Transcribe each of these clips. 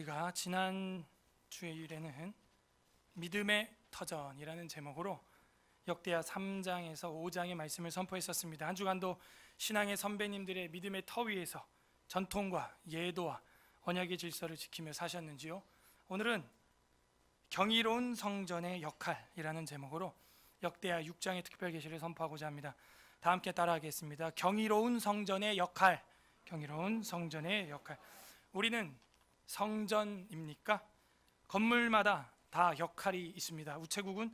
우리가 지난 주일에는 믿음의 터전이라는 제목으로 역대하 3장에서 5장의 말씀을 선포했었습니다. 한 주간도 신앙의 선배님들의 믿음의 터 위에서 전통과 예도와 언약의 질서를 지키며 사셨는지요? 오늘은 경이로운 성전의 역할이라는 제목으로 역대하 6장의 특별 계시를 선포하고자 합니다. 다 함께 따라하겠습니다. 경이로운 성전의 역할, 경이로운 성전의 역할. 우리는 성전입니까? 건물마다 다 역할이 있습니다. 우체국은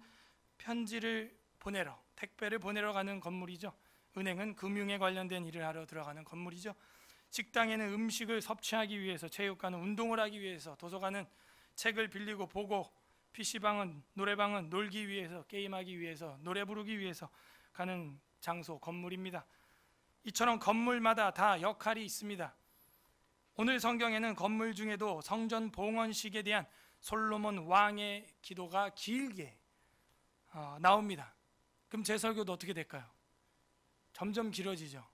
편지를 보내러, 택배를 보내러 가는 건물이죠. 은행은 금융에 관련된 일을 하러 들어가는 건물이죠. 식당에는 음식을 섭취하기 위해서, 체육관은 운동을 하기 위해서, 도서관은 책을 빌리고 보고, PC방은, 노래방은 놀기 위해서, 게임하기 위해서, 노래 부르기 위해서 가는 장소, 건물입니다. 이처럼 건물마다 다 역할이 있습니다. 오늘 성경에는 건물 중에도 성전 봉헌식에 대한 솔로몬 왕의 기도가 길게 나옵니다. 그럼 제 설교도 어떻게 될까요? 점점 길어지죠.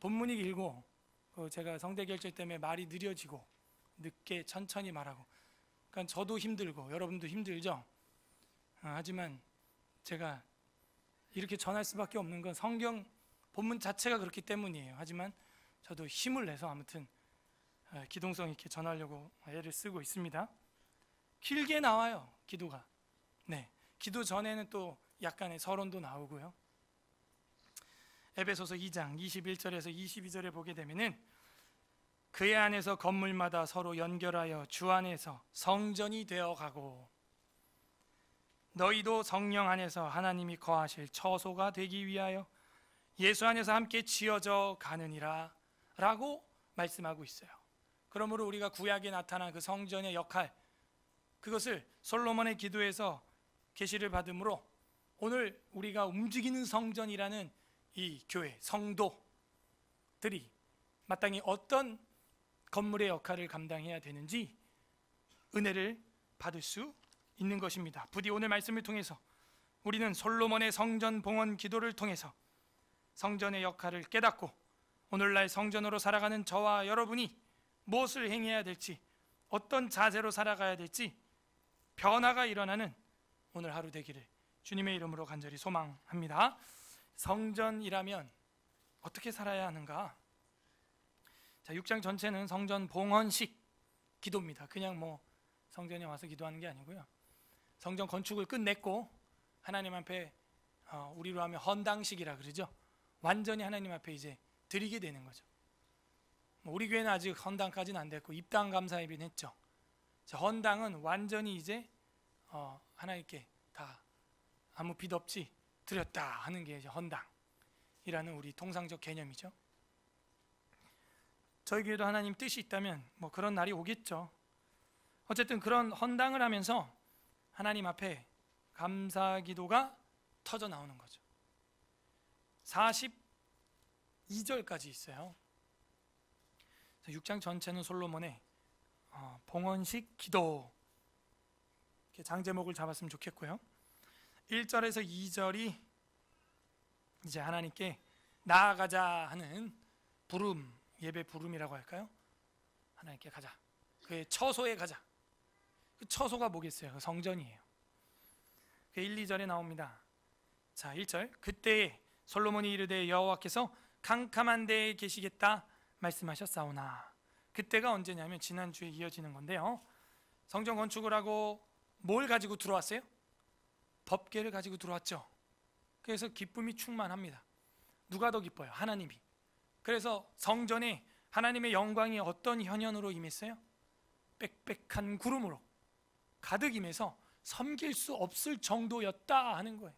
본문이 길고 제가 성대결절 때문에 말이 느려지고 늦게 천천히 말하고, 그러니까 저도 힘들고 여러분도 힘들죠. 하지만 제가 이렇게 전할 수밖에 없는 건 성경 본문 자체가 그렇기 때문이에요. 하지만 저도 힘을 내서 아무튼 기동성 있게 전하려고 애를 쓰고 있습니다. 길게 나와요, 기도가. 네, 기도 전에는 또 약간의 서론도 나오고요. 에베소서 2장 21절에서 22절에 보게 되면은 그의 안에서 건물마다 서로 연결하여 주 안에서 성전이 되어가고 너희도 성령 안에서 하나님이 거하실 처소가 되기 위하여 예수 안에서 함께 지어져 가느니라 라고 말씀하고 있어요. 그러므로 우리가 구약에 나타난 그 성전의 역할, 그것을 솔로몬의 기도에서 계시를 받음으로 오늘 우리가 움직이는 성전이라는 이 교회, 성도들이 마땅히 어떤 건물의 역할을 감당해야 되는지 은혜를 받을 수 있는 것입니다. 부디 오늘 말씀을 통해서 우리는 솔로몬의 성전 봉헌 기도를 통해서 성전의 역할을 깨닫고 오늘날 성전으로 살아가는 저와 여러분이 무엇을 행해야 될지, 어떤 자세로 살아가야 될지 변화가 일어나는 오늘 하루 되기를 주님의 이름으로 간절히 소망합니다. 성전이라면 어떻게 살아야 하는가? 자, 6장 전체는 성전 봉헌식 기도입니다. 그냥 뭐 성전에 와서 기도하는 게 아니고요. 성전 건축을 끝냈고 하나님 앞에 우리로 하면 헌당식이라 그러죠. 완전히 하나님 앞에 이제 드리게 되는 거죠. 우리 교회는 아직 헌당까지는 안 됐고 입당 감사 예배는 했죠. 자, 헌당은 완전히 이제 하나님께 다 아무 빚 없이 드렸다 하는 게 이제 헌당이라는 우리 통상적 개념이죠. 저희 교회도 하나님 뜻이 있다면 뭐 그런 날이 오겠죠. 어쨌든 그런 헌당을 하면서 하나님 앞에 감사 기도가 터져 나오는 거죠. 42절까지 있어요. 6장 전체는 솔로몬의 봉헌식 기도, 이렇게 장제목을 잡았으면 좋겠고요. 1절에서 2절이 이제 하나님께 나아가자 하는 부름, 예배 부름이라고 할까요? 하나님께 가자, 그의 처소에 가자. 그 처소가 뭐겠어요? 그 성전이에요. 그 1, 2절에 나옵니다. 자, 1절, 그때에 솔로몬이 이르되 여호와께서 캄캄한 데에 계시겠다 말씀하셨사오나. 그때가 언제냐면 지난주에 이어지는 건데요. 성전 건축을 하고 뭘 가지고 들어왔어요? 법궤를 가지고 들어왔죠. 그래서 기쁨이 충만합니다. 누가 더 기뻐요? 하나님이. 그래서 성전에 하나님의 영광이 어떤 현현으로 임했어요? 빽빽한 구름으로 가득 임해서 섬길 수 없을 정도였다 하는 거예요.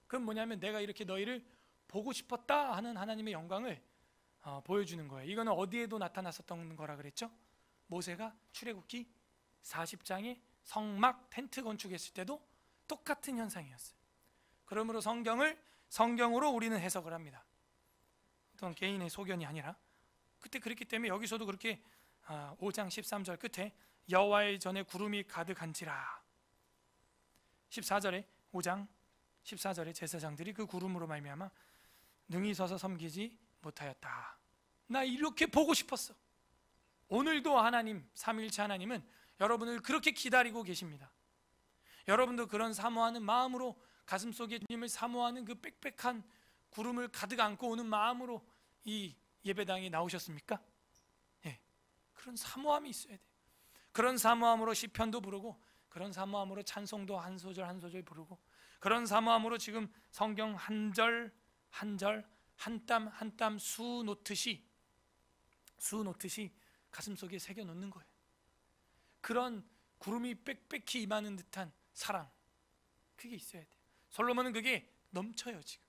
그건 뭐냐면 내가 이렇게 너희를 보고 싶었다 하는 하나님의 영광을 보여주는 거예요. 이거는 어디에도 나타났었던 거라 그랬죠? 모세가 출애굽기 40장에 성막 텐트 건축했을 때도 똑같은 현상이었어요. 그러므로 성경을 성경으로 우리는 해석을 합니다. 어떤 개인의 소견이 아니라. 그때 그랬기 때문에 여기서도 그렇게 5장 13절 끝에 여호와의 전에 구름이 가득한지라. 14절에 5장 14절에 제사장들이 그 구름으로 말미암아 능히 서서 섬기지 못하였다. 나 이렇게 보고 싶었어. 오늘도 하나님, 삼위일체 하나님은 여러분을 그렇게 기다리고 계십니다. 여러분도 그런 사모하는 마음으로, 가슴속에 주님을 사모하는 그 빽빽한 구름을 가득 안고 오는 마음으로 이 예배당에 나오셨습니까? 예, 그런 사모함이 있어야 돼요. 그런 사모함으로 시편도 부르고, 그런 사모함으로 찬송도 한 소절 한 소절 부르고, 그런 사모함으로 지금 성경 한 절 한 절, 한 땀 한 땀 수 놓듯이 가슴속에 새겨 놓는 거예요. 그런 구름이 빽빽히 임하는 듯한 사랑, 그게 있어야 돼요. 솔로몬은 그게 넘쳐요 지금.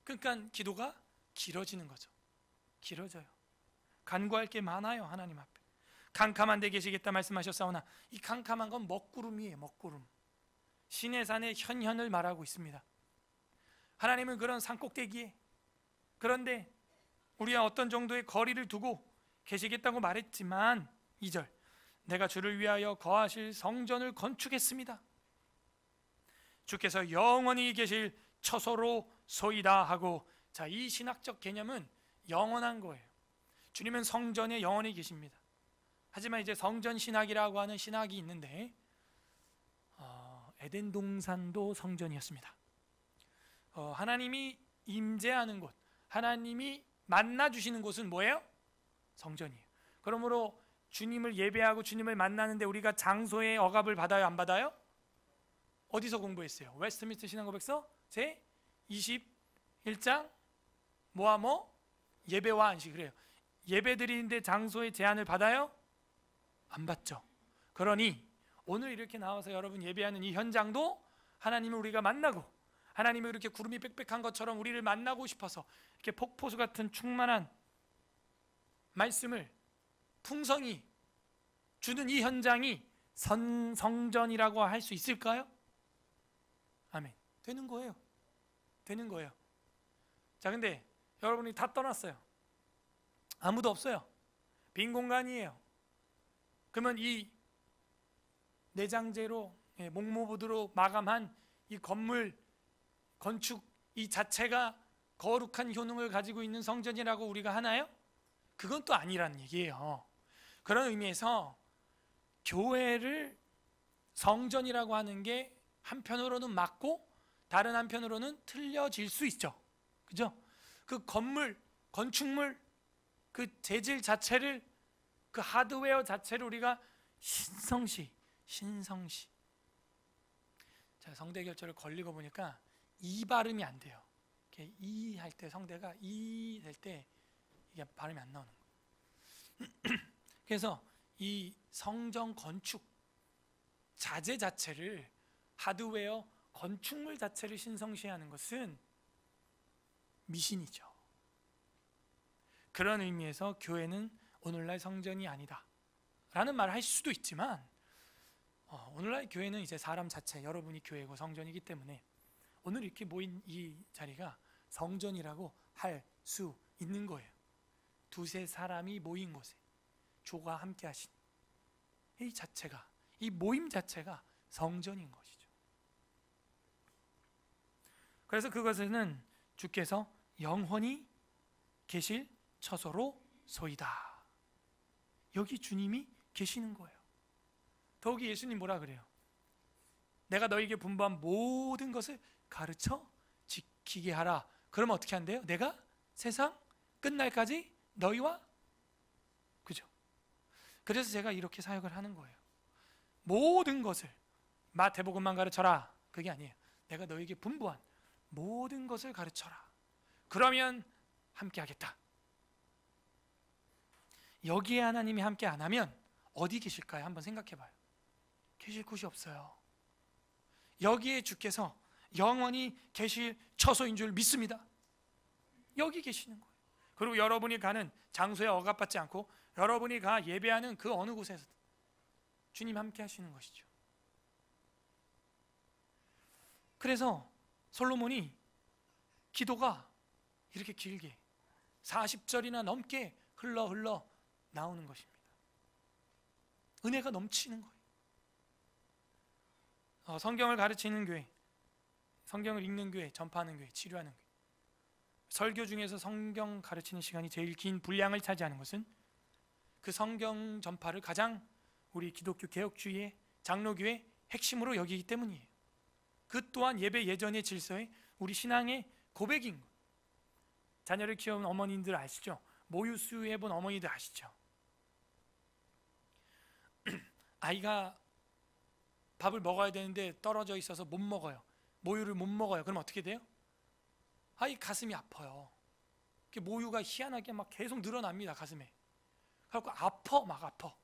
그러니까 기도가 길어지는 거죠. 길어져요. 간구할 게 많아요. 하나님 앞에 캄캄한 데 계시겠다 말씀하셨사오나, 이 캄캄한 건 먹구름이에요. 먹구름. 시내산의 현현을 말하고 있습니다. 하나님은 그런 산꼭대기에, 그런데 우리와 어떤 정도의 거리를 두고 계시겠다고 말했지만 2절, 내가 주를 위하여 거하실 성전을 건축했습니다. 주께서 영원히 계실 처소로 소이다 하고, 자, 이 신학적 개념은 영원한 거예요. 주님은 성전에 영원히 계십니다. 하지만 이제 성전 신학이라고 하는 신학이 있는데, 에덴 동산도 성전이었습니다. 하나님이 임재하는 곳, 하나님이 만나 주시는 곳은 뭐예요? 성전이에요. 그러므로 주님을 예배하고 주님을 만나는데 우리가 장소의 억압을 받아요, 안 받아요? 어디서 공부했어요? 웨스트민스터 신앙고백서 제 21장 뭐와 예배와 안식. 그래요. 예배 드리는데 장소의 제한을 받아요? 안 받죠. 그러니 오늘 이렇게 나와서 여러분 예배하는 이 현장도 하나님을 우리가 만나고, 하나님이 이렇게 구름이 빽빽한 것처럼 우리를 만나고 싶어서 이렇게 폭포수 같은 충만한 말씀을 풍성히 주는 이 현장이 성전이라고 할 수 있을까요? 아멘. 되는 거예요. 되는 거예요. 자, 근데 여러분이 다 떠났어요. 아무도 없어요. 빈 공간이에요. 그러면 이 내장재로, 목모보드로 마감한 이 건물 건축 이 자체가 거룩한 효능을 가지고 있는 성전이라고 우리가 하나요? 그건 또 아니란 얘기예요. 그런 의미에서 교회를 성전이라고 하는 게 한편으로는 맞고 다른 한편으로는 틀려질 수 있죠. 그죠? 그 건물, 건축물, 그 재질 자체를, 그 하드웨어 자체를 우리가 신성시. 자, 성대 결절을 걸리고 보니까 이 발음이 안 돼요. 이렇게 이 할 때, 성대가 이 될 때 이게 발음이 안 나오는 거예요. 그래서 이 성전 건축 자재 자체를, 하드웨어 건축물 자체를 신성시하는 것은 미신이죠. 그런 의미에서 교회는 오늘날 성전이 아니다 라는 말을 할 수도 있지만, 오늘날 교회는 이제 사람 자체, 여러분이 교회고 성전이기 때문에 오늘 이렇게 모인 이 자리가 성전이라고 할 수 있는 거예요. 두세 사람이 모인 곳에 주가 함께 하신 이 자체가, 이 모임 자체가 성전인 것이죠. 그래서 그것은 주께서 영원히 계실 처소로 소이다. 여기 주님이 계시는 거예요. 더욱이 예수님 뭐라 그래요? 내가 너에게 분부한 모든 것을 가르쳐 지키게 하라. 그러면 어떻게 한대요? 내가 세상 끝날까지 너희와, 그죠? 그래서 제가 이렇게 사역을 하는 거예요. 모든 것을 마태복음만 가르쳐라, 그게 아니에요. 내가 너에게 분부한 모든 것을 가르쳐라. 그러면 함께 하겠다. 여기에 하나님이 함께 안 하면 어디 계실까요? 한번 생각해 봐요. 계실 곳이 없어요. 여기에 주께서 영원히 계실 처소인 줄 믿습니다. 여기 계시는 거예요. 그리고 여러분이 가는 장소에 억압받지 않고 여러분이 가 예배하는 그 어느 곳에서 주님 함께 하시는 것이죠. 그래서 솔로몬이 기도가 이렇게 길게 40절이나 넘게 흘러 나오는 것입니다. 은혜가 넘치는 거예요. 성경을 가르치는 교회, 성경을 읽는 교회, 전파하는 교회, 치료하는 교회, 설교 중에서 성경 가르치는 시간이 제일 긴 분량을 차지하는 것은 그 성경 전파를 가장 우리 기독교 개혁주의의 장로교의 핵심으로 여기기 때문이에요. 그 또한 예배 예전의 질서의 우리 신앙의 고백인 거예요. 자녀를 키워온 어머님들 아시죠? 모유 수유해본 어머니들 아시죠? 아이가 밥을 먹어야 되는데 떨어져 있어서 못 먹어요. 모유를 못 먹어요. 그럼 어떻게 돼요? 아이 가슴이 아파요. 모유가 희한하게 막 계속 늘어납니다. 가슴에. 그래갖고 막 아파.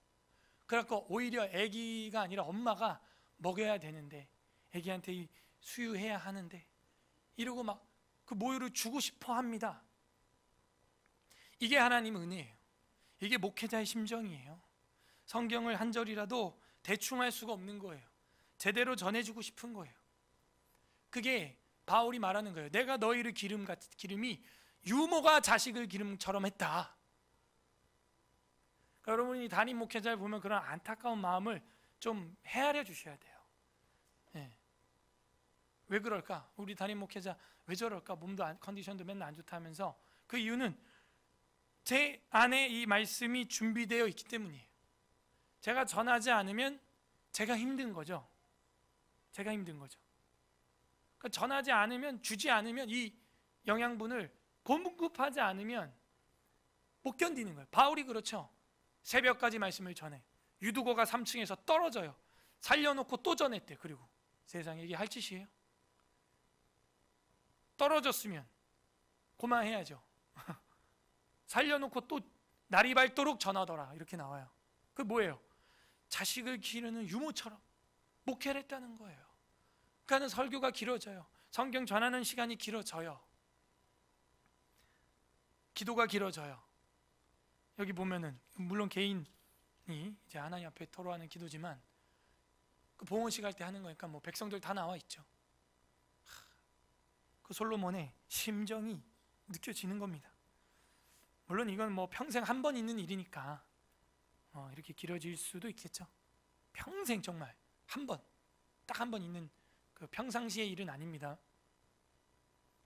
그래갖고 오히려 아기가 아니라 엄마가 먹여야 되는데, 아기한테 수유해야 하는데, 이러고 막 그 모유를 주고 싶어 합니다. 이게 하나님 은혜예요. 이게 목회자의 심정이에요. 성경을 한 절이라도 대충 할 수가 없는 거예요. 제대로 전해주고 싶은 거예요. 그게 바울이 말하는 거예요. 내가 너희를 기름이 유모가 자식을 기름처럼 했다. 그러니까 여러분이 담임 목회자를 보면 그런 안타까운 마음을 좀 헤아려 주셔야 돼요. 네. 왜 그럴까? 우리 담임 목회자 왜 저럴까? 몸도 컨디션도 맨날 안 좋다 하면서, 그 이유는 제 안에 이 말씀이 준비되어 있기 때문이에요. 제가 전하지 않으면 제가 힘든 거죠. 제가 힘든 거죠. 그러니까 전하지 않으면, 주지 않으면, 이 영양분을 공급하지 않으면 못 견디는 거예요. 바울이 그렇죠. 새벽까지 말씀을 전해. 유두고가 3층에서 떨어져요. 살려놓고 또 전했대. 그리고 세상에 이게 할 짓이에요? 떨어졌으면 고만해야죠. 살려놓고 또 날이 밝도록 전하더라. 이렇게 나와요. 그 뭐예요? 자식을 기르는 유모처럼 목회를 했다는 거예요. 그러니까 설교가 길어져요. 성경 전하는 시간이 길어져요. 기도가 길어져요. 여기 보면은 물론 개인이 이제 하나님 앞에 토로하는 기도지만, 그 봉헌식 할 때 하는 거니까 뭐 백성들 다 나와 있죠. 그 솔로몬의 심정이 느껴지는 겁니다. 물론 이건 뭐 평생 한 번 있는 일이니까 이렇게 길어질 수도 있겠죠. 평생 정말 딱 한 번 있는 그 평상시의 일은 아닙니다.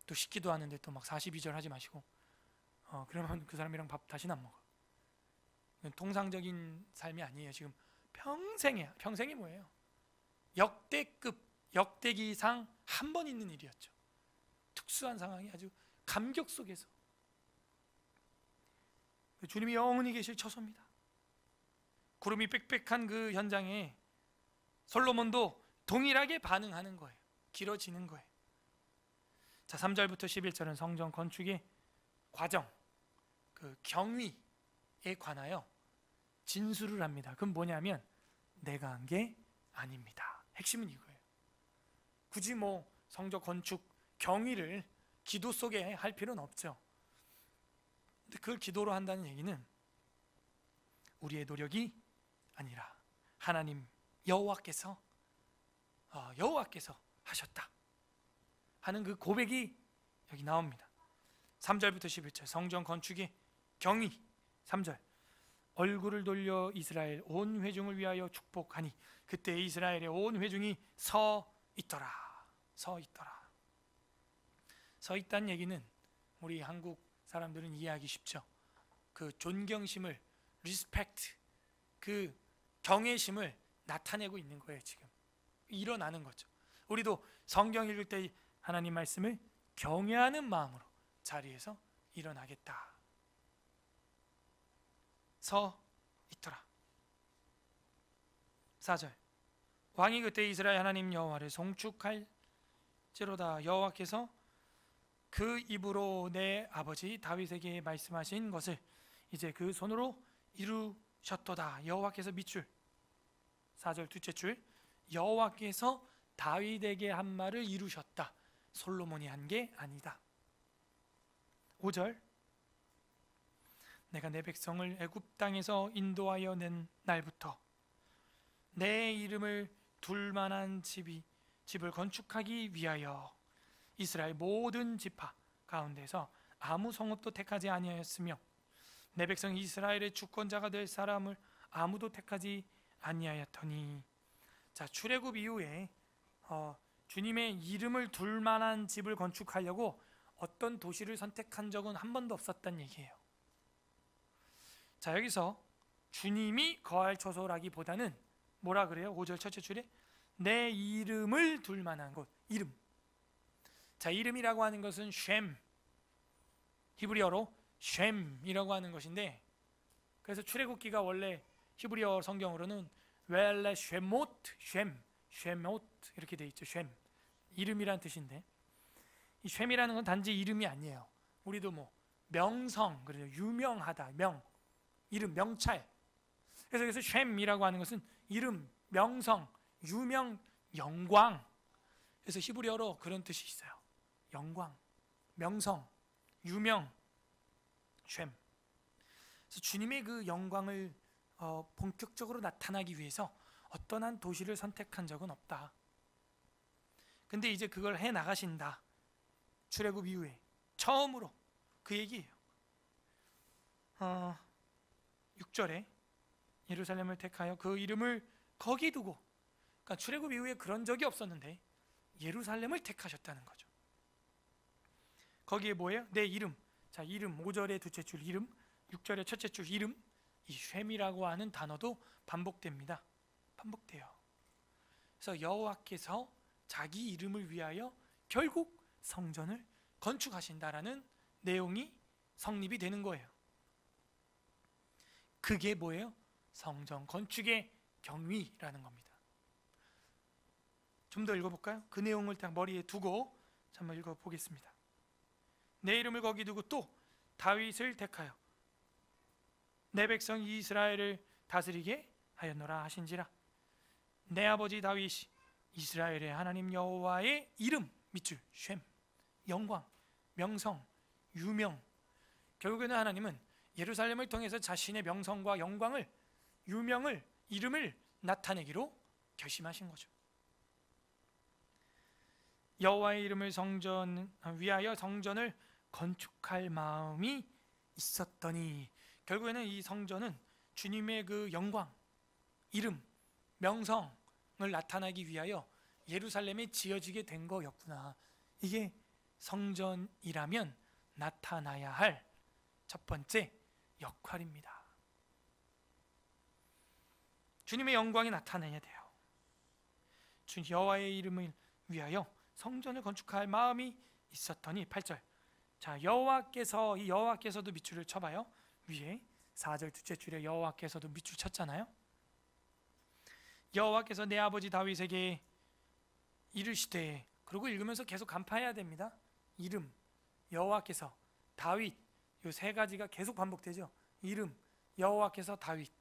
또 식기도 하는데 또 막 42절 하지 마시고 그러면 그 사람이랑 밥 다시는 안 먹어. 이건 통상적인 삶이 아니에요. 지금 평생이야. 평생이 뭐예요? 역대기상 한 번 있는 일이었죠. 특수한 상황이 아주 감격 속에서 주님이 영원히 계실 처소입니다. 구름이 빽빽한 그 현장에 솔로몬도 동일하게 반응하는 거예요. 길어지는 거예요. 자, 3절부터 11절은 성전 건축의 과정, 그 경위에 관하여 진술을 합니다. 그건 뭐냐면 내가 한 게 아닙니다. 핵심은 이거예요. 굳이 뭐 성전 건축 경위를 기도 속에 할 필요는 없죠. 근데 그걸 기도로 한다는 얘기는 우리의 노력이 아니라 하나님 여호와께서 하셨다 하는 그 고백이 여기 나옵니다. 3절부터 11절 성전 건축의 경위. 3절 얼굴을 돌려 이스라엘 온 회중을 위하여 축복하니 그때 이스라엘의 온 회중이 서 있더라. 서 있다는 얘기는 우리 한국 사람들은 이해하기 쉽죠. 그 존경심을, 리스펙트, 그 경외심을 나타내고 있는 거예요. 지금 일어나는 거죠. 우리도 성경 읽을 때 하나님 말씀을 경외하는 마음으로 자리에서 일어나겠다. 서 있더라. 4절 왕이 그때 이스라엘 하나님 여호와를 송축할지로다. 여호와께서 그 입으로 내 아버지 다윗에게 말씀하신 것을 이제 그 손으로 이루셨도다. 여호와께서 밑줄 4절 둘째 줄 여호와께서 다윗에게 한 말을 이루셨다. 솔로몬이 한 게 아니다. 5절 내가 내 백성을 애굽 땅에서 인도하여 낸 날부터 내 이름을 둘 만한 집을 건축하기 위하여 이스라엘 모든 지파 가운데서 아무 성읍도 택하지 아니하였으며 내 백성 이스라엘의 주권자가 될 사람을 아무도 택하지 아니하였더니. 자, 출애굽 이후에 주님의 이름을 둘 만한 집을 건축하려고 어떤 도시를 선택한 적은 한 번도 없었단 얘기예요. 자, 여기서 주님이 거할 처소라기보다는 뭐라 그래요? 5절 첫째 줄에 내 이름을 둘 만한 곳. 이름. 자, 이름이라고 하는 것은 쉔, 히브리어로 쉔이라고 하는 것인데, 그래서 출애굽기가 원래 히브리어 성경으로는 웰레 쉐모트, 쉐모트 이렇게 돼 있죠. 쉔, 이름이란 뜻인데, 이 쉔이라는 건 단지 이름이 아니에요. 우리도 뭐 명성, 그래서 유명하다, 이름, 명찰. 그래서 쉔이라고 하는 것은 이름, 명성, 유명, 영광. 그래서 히브리어로 그런 뜻이 있어요. 영광, 명성, 유명, 쉔. 그래서 주님의 그 영광을 본격적으로 나타나기 위해서 어떤 한 도시를 선택한 적은 없다. 근데 이제 그걸 해 나가신다. 출애굽 이후에 처음으로 그 얘기예요. 6절에 예루살렘을 택하여 그 이름을 거기 두고, 그러니까 출애굽 이후에 그런 적이 없었는데 예루살렘을 택하셨다는 거죠. 거기에 뭐예요? 내 이름. 자, 이름 5절의 둘째 줄 이름, 6절의 첫째 줄 이름, 이 쉔이라고 하는 단어도 반복됩니다. 반복돼요. 그래서 여호와께서 자기 이름을 위하여 결국 성전을 건축하신다라는 내용이 성립이 되는 거예요. 그게 뭐예요? 성전 건축의 경위라는 겁니다. 좀 더 읽어볼까요? 그 내용을 딱 머리에 두고 한번 읽어보겠습니다. 내 이름을 거기 두고 또 다윗을 택하여 내 백성 이스라엘을 다스리게 하였노라 하신지라. 내 아버지 다윗이 이스라엘의 하나님 여호와의 이름 밑줄 쉔, 영광, 명성, 유명. 결국에는 하나님은 예루살렘을 통해서 자신의 명성과 영광을, 유명을, 이름을 나타내기로 결심하신 거죠. 여호와의 이름을 위하여 성전을 건축할 마음이 있었더니, 결국에는 이 성전은 주님의 그 영광, 이름, 명성을 나타나기 위하여 예루살렘에 지어지게 된 거였구나. 이게 성전이라면 나타나야 할 첫 번째 역할입니다. 주님의 영광이 나타나야 돼요. 주 여호와의 이름을 위하여 성전을 건축할 마음이 있었더니 8절. 자, 여호와께서, 이 여호와께서도 밑줄을 쳐봐요. 위에 4절 둘째 줄에 여호와께서도 밑줄 쳤잖아요. 여호와께서 내 아버지 다윗에게 이르시되, 그리고 읽으면서 계속 간파해야 됩니다. 이름, 여호와께서, 다윗, 이 세 가지가 계속 반복되죠. 이름, 여호와께서, 다윗.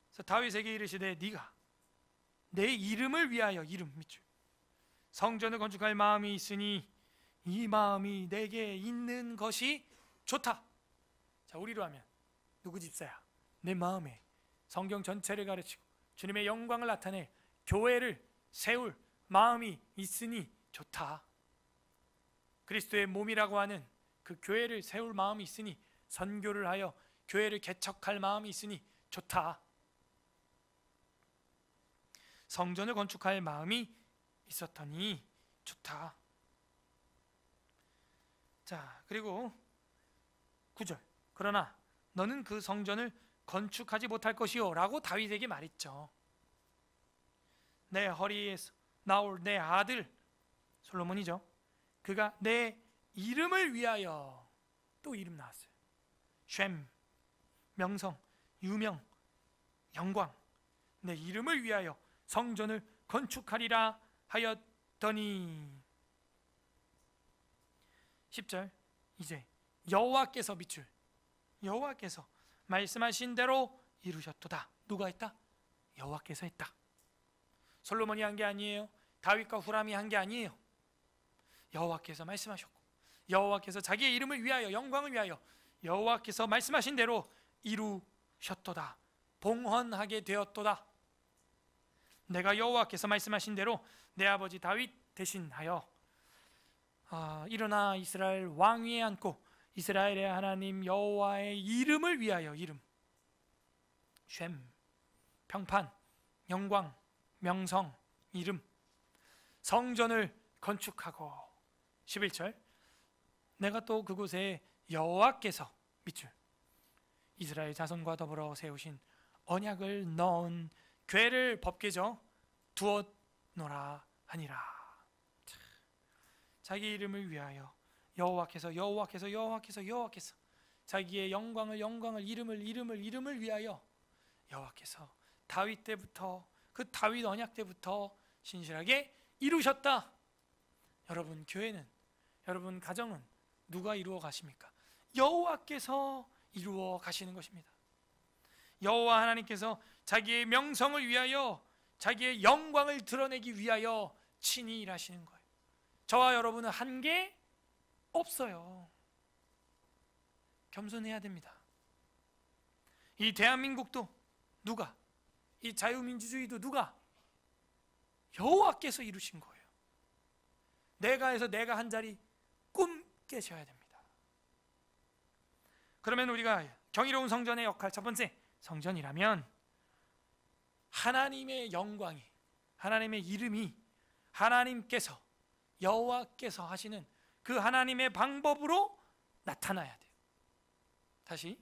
그래서 다윗에게 이르시되 네가 내 이름을 위하여, 이름 밑줄, 성전을 건축할 마음이 있으니 이 마음이 내게 있는 것이 좋다. 자, 우리로 하면 누구 집사야? 내 마음에 성경 전체를 가르치고 주님의 영광을 나타내 교회를 세울 마음이 있으니 좋다. 그리스도의 몸이라고 하는 그 교회를 세울 마음이 있으니, 선교를 하여 교회를 개척할 마음이 있으니 좋다. 성전을 건축할 마음이 있었더니 좋다. 자, 그리고 9절. 그러나 너는 그 성전을 건축하지 못할 것이요 라고 다윗에게 말했죠. 내 허리에서 나올 내 아들 솔로몬이죠. 그가 내 이름을 위하여, 또 이름 나왔어요. 쉔, 명성, 유명, 영광. 내 이름을 위하여 성전을 건축하리라 하였더니 10절. 이제 여호와께서 밑줄, 여호와께서 말씀하신 대로 이루셨도다. 누가 했다? 여호와께서 했다. 솔로몬이 한 게 아니에요. 다윗과 후람이 한 게 아니에요. 여호와께서 말씀하셨고, 여호와께서 자기의 이름을 위하여, 영광을 위하여 여호와께서 말씀하신 대로 이루셨도다. 봉헌하게 되었도다. 내가 여호와께서 말씀하신 대로 내 아버지 다윗 대신하여 일어나 이스라엘 왕 위에 앉고 이스라엘의 하나님 여호와의 이름을 위하여, 이름 쉔, 평판, 영광, 명성, 이름, 성전을 건축하고 11절. 내가 또 그곳에 여호와께서 밑줄, 이스라엘 자손과 더불어 세우신 언약을 넣은 궤를 법궤죠 두었노라 하니라. 자기 이름을 위하여 여호와께서 자기의 영광을 이름을 위하여 여호와께서 다윗 때부터 그 다윗 언약 때부터 신실하게 이루셨다. 여러분 교회는, 여러분 가정은 누가 이루어 가십니까? 여호와께서 이루어 가시는 것입니다. 여호와 하나님께서 자기의 명성을 위하여, 자기의 영광을 드러내기 위하여 친히 일하시는 거예요. 저와 여러분은 한계 없어요. 겸손해야 됩니다. 이 대한민국도 누가, 이 자유민주주의도 누가? 여호와께서 이루신 거예요. 내가 해서 내가 한 자리 꿈 깨셔야 됩니다. 그러면 우리가 경이로운 성전의 역할, 첫 번째, 성전이라면 하나님의 영광이, 하나님의 이름이 하나님께서, 여호와께서 하시는 그 하나님의 방법으로 나타나야 돼요. 다시,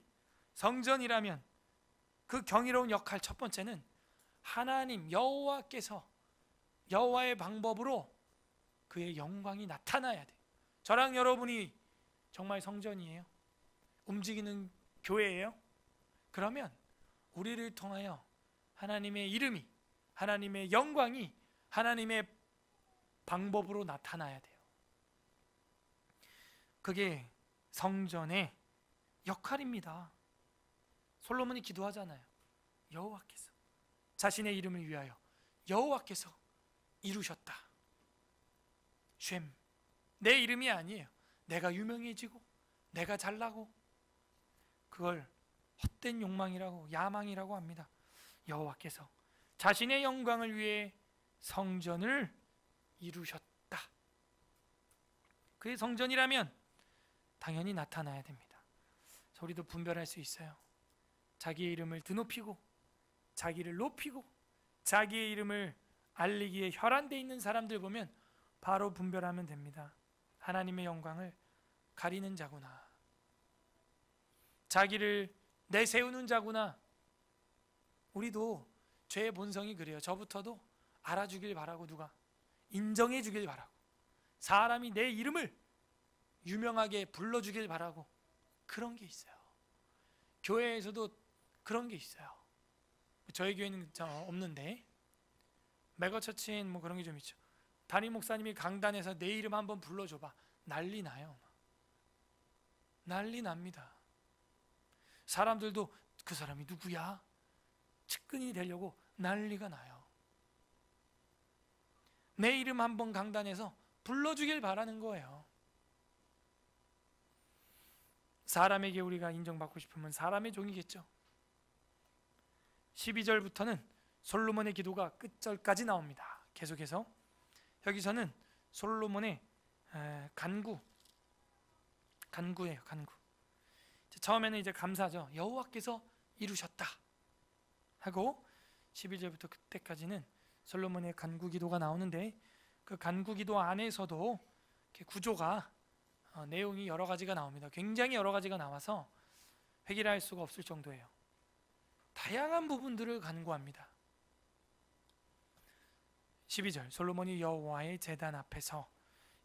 성전이라면 그 경이로운 역할 첫 번째는 하나님 여호와께서, 여호와의 방법으로 그의 영광이 나타나야 돼요. 저랑 여러분이 정말 성전이에요? 움직이는 교회예요? 그러면 우리를 통하여 하나님의 이름이, 하나님의 영광이 하나님의 방법으로 나타나야 돼요. 그게 성전의 역할입니다. 솔로몬이 기도하잖아요. 여호와께서, 자신의 이름을 위하여 여호와께서 이루셨다. 쉔, 내 이름이 아니에요. 내가 유명해지고 내가 잘나고, 그걸 헛된 욕망이라고, 야망이라고 합니다. 여호와께서 자신의 영광을 위해 성전을 이루셨다. 그의 성전이라면 당연히 나타나야 됩니다. 우리도 분별할 수 있어요. 자기의 이름을 드높이고 자기를 높이고 자기의 이름을 알리기에 혈안돼 있는 사람들 보면 바로 분별하면 됩니다. 하나님의 영광을 가리는 자구나, 자기를 내세우는 자구나. 우리도 죄의 본성이 그래요. 저부터도 알아주길 바라고, 누가 인정해 주길 바라고, 사람이 내 이름을 유명하게 불러주길 바라고, 그런 게 있어요. 교회에서도 그런 게 있어요. 저희 교회는 없는데 메가처치인 뭐 그런 게 좀 있죠. 담임 목사님이 강단에서 내 이름 한번 불러줘봐, 난리 나요. 난리 납니다. 사람들도 그 사람이 누구야? 측근이 되려고 난리가 나요. 내 이름 한번 강단에서 불러주길 바라는 거예요. 사람에게 우리가 인정받고 싶으면 사람의 종이겠죠. 12절부터는 솔로몬의 기도가 끝절까지 나옵니다. 계속해서 여기서는 솔로몬의 간구예요. 간구. 처음에는 이제 감사죠. 여호와께서 이루셨다 하고, 11절부터 그때까지는 솔로몬의 간구 기도가 나오는데, 그 간구 기도 안에서도 이렇게 구조가, 내용이 여러 가지가 나옵니다. 굉장히 여러 가지가 나와서 회개할 수가 없을 정도예요. 다양한 부분들을 간구합니다. 12절, 솔로몬이 여호와의 제단 앞에서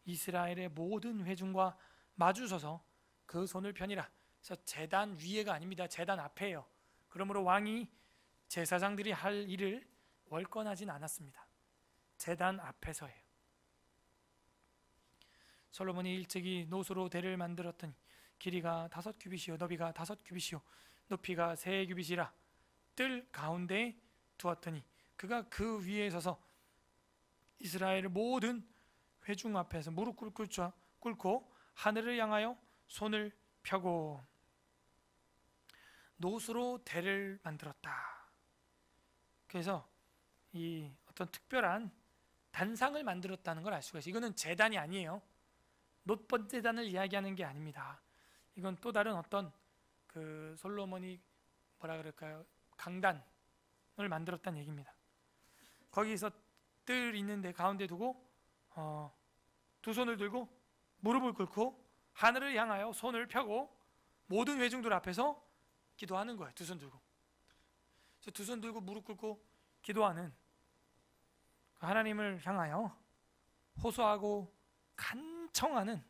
이스라엘의 모든 회중과 마주서서 그 손을 펴니라. 그래서 제단 위에가 아닙니다. 제단 앞에요. 그러므로 왕이 제사장들이 할 일을 월권하진 않았습니다. 제단 앞에서예요. 솔로몬이 일찍이 노수로 대를 만들었더니 길이가 5규빗이요 너비가 5규빗이요 높이가 3규빗이라 뜰 가운데에 두었더니 그가 그 위에 서서 이스라엘의 모든 회중 앞에서 무릎 꿇고 하늘을 향하여 손을 펴고 노수로 대를 만들었다. 그래서 이 어떤 특별한 단상을 만들었다는 걸 알 수가 있어요. 이거는 제단이 아니에요. 놋번 제단을 이야기하는 게 아닙니다. 이건 또 다른 어떤 그 솔로몬이 뭐라 그럴까요? 강단을 만들었다는 얘기입니다. 거기서 뜰 있는데 가운데 두고 두 손을 들고 무릎을 꿇고 하늘을 향하여 손을 펴고 모든 회중들 앞에서 기도하는 거예요. 두 손 들고. 두 손 들고 무릎 꿇고 기도하는 하나님을 향하여 호소하고 간청하는,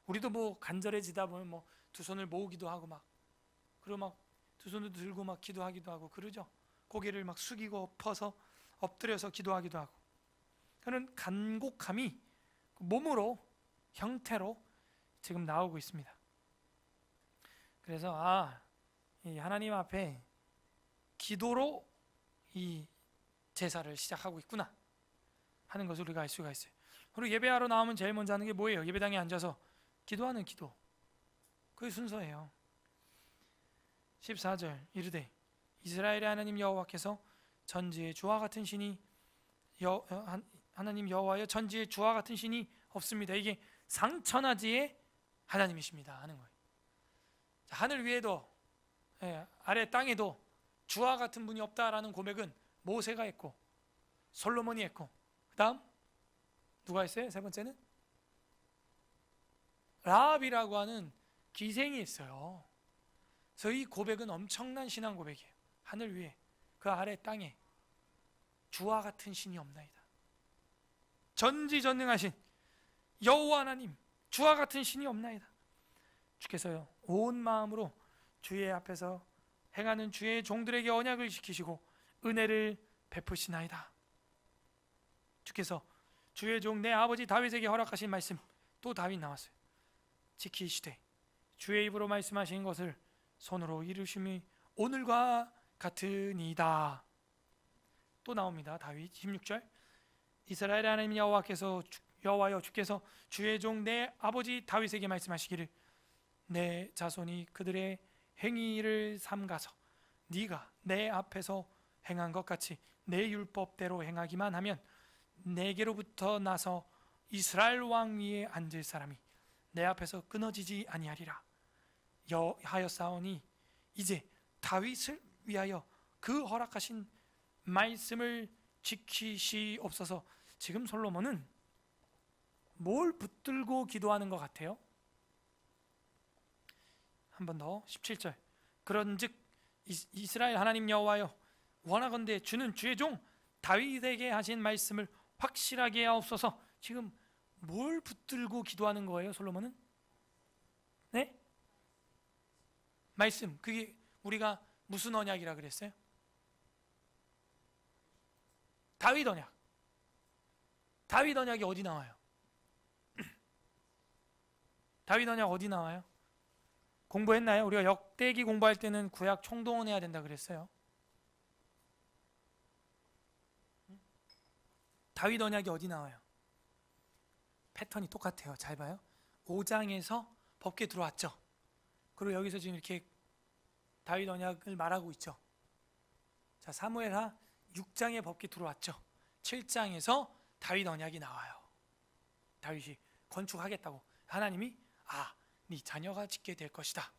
우리도 뭐 간절해지다 보면 뭐 두 손을 모으기도 하고 막, 그리고 막 두 손을 들고 막 기도하기도 하고 그러죠. 고개를 막 숙이고 퍼서 엎드려서 기도하기도 하고, 그런 간곡함이 몸으로, 형태로 지금 나오고 있습니다. 그래서 이 하나님 앞에 기도로 이 제사를 시작하고 있구나 하는 것을 우리가 알 수가 있어요. 그리고 예배하러 나오면 제일 먼저 하는 게 뭐예요? 예배당에 앉아서 기도하는 기도. 그게 순서예요. 14절 이르되 이스라엘의 하나님 여호와께서 전지의 주와 같은 신이 하나님 여호와여 전지의 주와 같은 신이 없습니다. 이게 상천하지의 하나님이십니다 하는 거예요. 하늘 위에도 아래 땅에도 주와 같은 분이 없다라는 고백은 모세가 했고 솔로몬이 했고, 그 다음 누가 했어요? 세 번째는 라합이라고 하는 기생이 있어요. 그래서 이 고백은 엄청난 신앙 고백이에요. 하늘 위에 그 아래 땅에 주와 같은 신이 없나이다. 전지전능하신 여호와 하나님, 주와 같은 신이 없나이다. 주께서요 온 마음으로 주의 앞에서 행하는 주의 종들에게 언약을 지키시고 은혜를 베푸시나이다. 주께서 주의 종 내 아버지 다윗에게 허락하신 말씀, 또 다윗 나왔어요. 지키시되 주의 입으로 말씀하신 것을 손으로 이루심이 오늘과 같으니이다. 또 나옵니다. 다윗 16절 이스라엘의 하나님 여호와여 주께서 주의 종 내 아버지 다윗에게 말씀하시기를 내 자손이 그들의 행위를 삼가서 네가 내 앞에서 행한 것 같이 내 율법대로 행하기만 하면 내게로부터 나서 이스라엘 왕 위에 앉을 사람이 내 앞에서 끊어지지 아니하리라 하였사오니 이제 다윗을 위하여 그 허락하신 말씀을 지키시옵소서. 지금 솔로몬은 뭘 붙들고 기도하는 것 같아요? 한 번 더 17절 그런즉 이스라엘 하나님 여호와여 원하건대 주는 주의 종 다윗에게 하신 말씀을 확실하게 하옵소서. 지금 뭘 붙들고 기도하는 거예요 솔로몬은? 네? 말씀. 그게 우리가 무슨 언약이라 그랬어요? 다윗 언약. 다윗 언약이 어디 나와요? 다윗 언약 어디 나와요? 공부했나요? 우리가 역대기 공부할 때는 구약 총동원해야 된다 그랬어요. 다윗 언약이 어디 나와요? 패턴이 똑같아요. 잘 봐요. 5장에서 법궤 들어왔죠. 그리고 여기서 지금 이렇게 다윗 언약을 말하고 있죠. 자, 사무엘하 6장에 법궤 들어왔죠. 7장에서 다윗 언약이 나와요. 다윗이 건축하겠다고 하나님이 네 자녀가 짓게 될 것이다.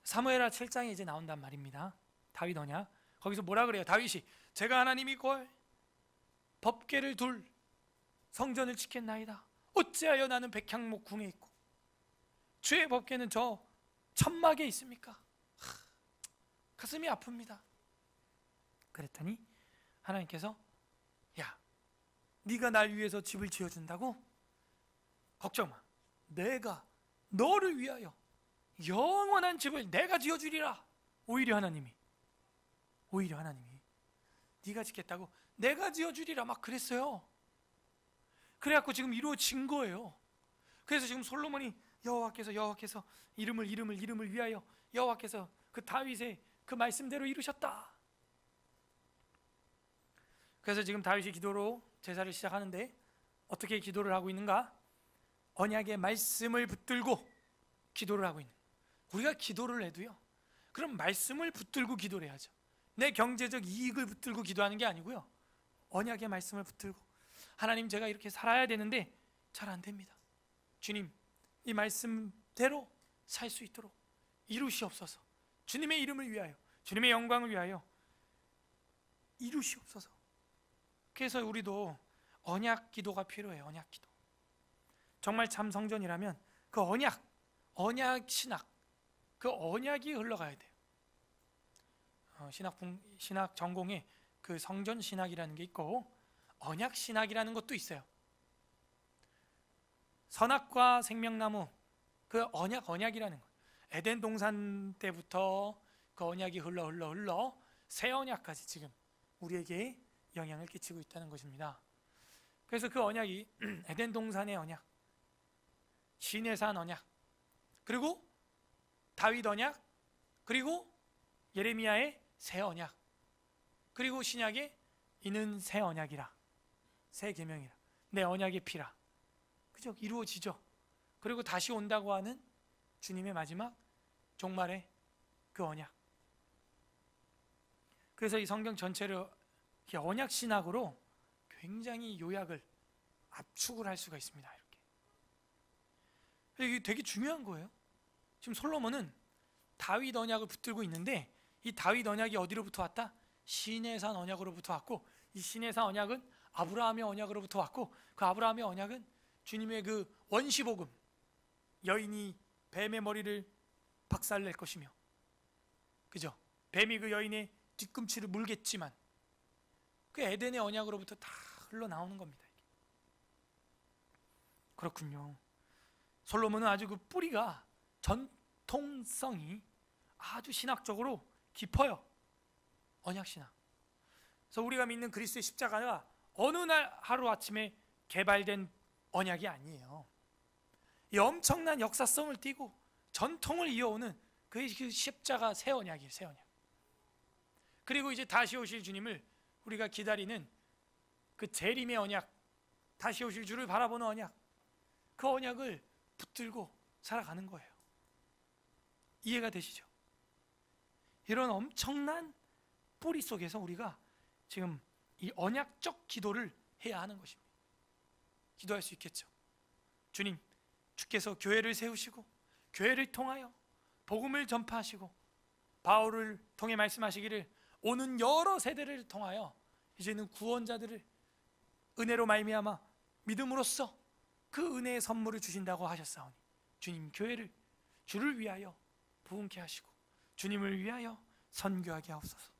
사무엘하 7장에 이제 나온단 말입니다. 다윗 언약. 거기서 뭐라 그래요? 다윗이 제가 하나님이 걸 법궤를 둘 성전을 짓겠나이다. 어찌하여 나는 백향목 궁에 있고 주의 법궤는 저 천막에 있습니까? 가슴이 아픕니다. 그랬더니 하나님께서 야, 네가 날 위해서 집을 지어준다고? 걱정 마. 내가 너를 위하여 영원한 집을 내가 지어주리라. 오히려 하나님이 네가 짓겠다고 내가 지어주리라 막 그랬어요. 그래갖고 지금 이루어진 거예요. 그래서 지금 솔로몬이 여호와께서 이름을 위하여 여호와께서 그 다윗의 그 말씀대로 이루셨다. 그래서 지금 다윗이 기도로 제사를 시작하는데 어떻게 기도를 하고 있는가? 언약의 말씀을 붙들고 기도를 하고 있는. 우리가 기도를 해도요, 그럼 말씀을 붙들고 기도를 해야죠. 내 경제적 이익을 붙들고 기도하는 게 아니고요, 언약의 말씀을 붙들고 하나님 제가 이렇게 살아야 되는데 잘 안 됩니다. 주님 이 말씀대로 살 수 있도록 이루시옵소서. 주님의 이름을 위하여 주님의 영광을 위하여 이루시옵소서. 그래서 우리도 언약 기도가 필요해요. 언약 기도. 정말 참 성전이라면 그 언약 신학, 그 언약이 흘러가야 돼요. 신학 전공에 그 성전 신학이라는 게 있고 언약 신학이라는 것도 있어요. 선악과 생명나무 그 언약이라는 거. 에덴 동산 때부터 그 언약이 흘러 새 언약까지 지금 우리에게 영향을 끼치고 있다는 것입니다. 그래서 그 언약이 에덴 동산의 언약, 시내산 언약, 그리고 다윗 언약, 그리고 예레미야의 새 언약, 그리고 신약에 이는 새 언약이라, 새 계명이라, 내 언약의 피라, 그죠? 이루어지죠. 그리고 다시 온다고 하는 주님의 마지막 종말의 그 언약. 그래서 이 성경 전체를 언약 신학으로 굉장히 요약을 압축을 할 수가 있습니다. 이게 되게 중요한 거예요. 지금 솔로몬은 다윗 언약을 붙들고 있는데 이 다윗 언약이 어디로부터 왔다? 시내산 언약으로부터 왔고, 이 시내산 언약은 아브라함의 언약으로부터 왔고, 그 아브라함의 언약은 주님의 그 원시복음, 여인이 뱀의 머리를 박살낼 것이며, 그죠? 뱀이 그 여인의 뒤꿈치를 물겠지만 그 에덴의 언약으로부터 다 흘러나오는 겁니다. 그렇군요. 솔로몬은 아주 그 뿌리가, 전통성이 아주 신학적으로 깊어요. 언약신학. 그래서 우리가 믿는 그리스도의 십자가가 어느 날 하루아침에 개발된 언약이 아니에요. 이 엄청난 역사성을 띠고 전통을 이어오는 그 십자가 새 언약이에요. 새 언약. 그리고 이제 다시 오실 주님을 우리가 기다리는 그 재림의 언약, 다시 오실 주를 바라보는 언약, 그 언약을 붙들고 살아가는 거예요. 이해가 되시죠? 이런 엄청난 뿌리 속에서 우리가 지금 이 언약적 기도를 해야 하는 것입니다. 기도할 수 있겠죠. 주님, 주께서 교회를 세우시고 교회를 통하여 복음을 전파하시고 바울을 통해 말씀하시기를 오는 여러 세대를 통하여 이제는 구원자들을 은혜로 말미암아 믿음으로써 그 은혜의 선물을 주신다고 하셨사오니 주님, 교회를 주를 위하여 부흥케 하시고 주님을 위하여 선교하게 하옵소서.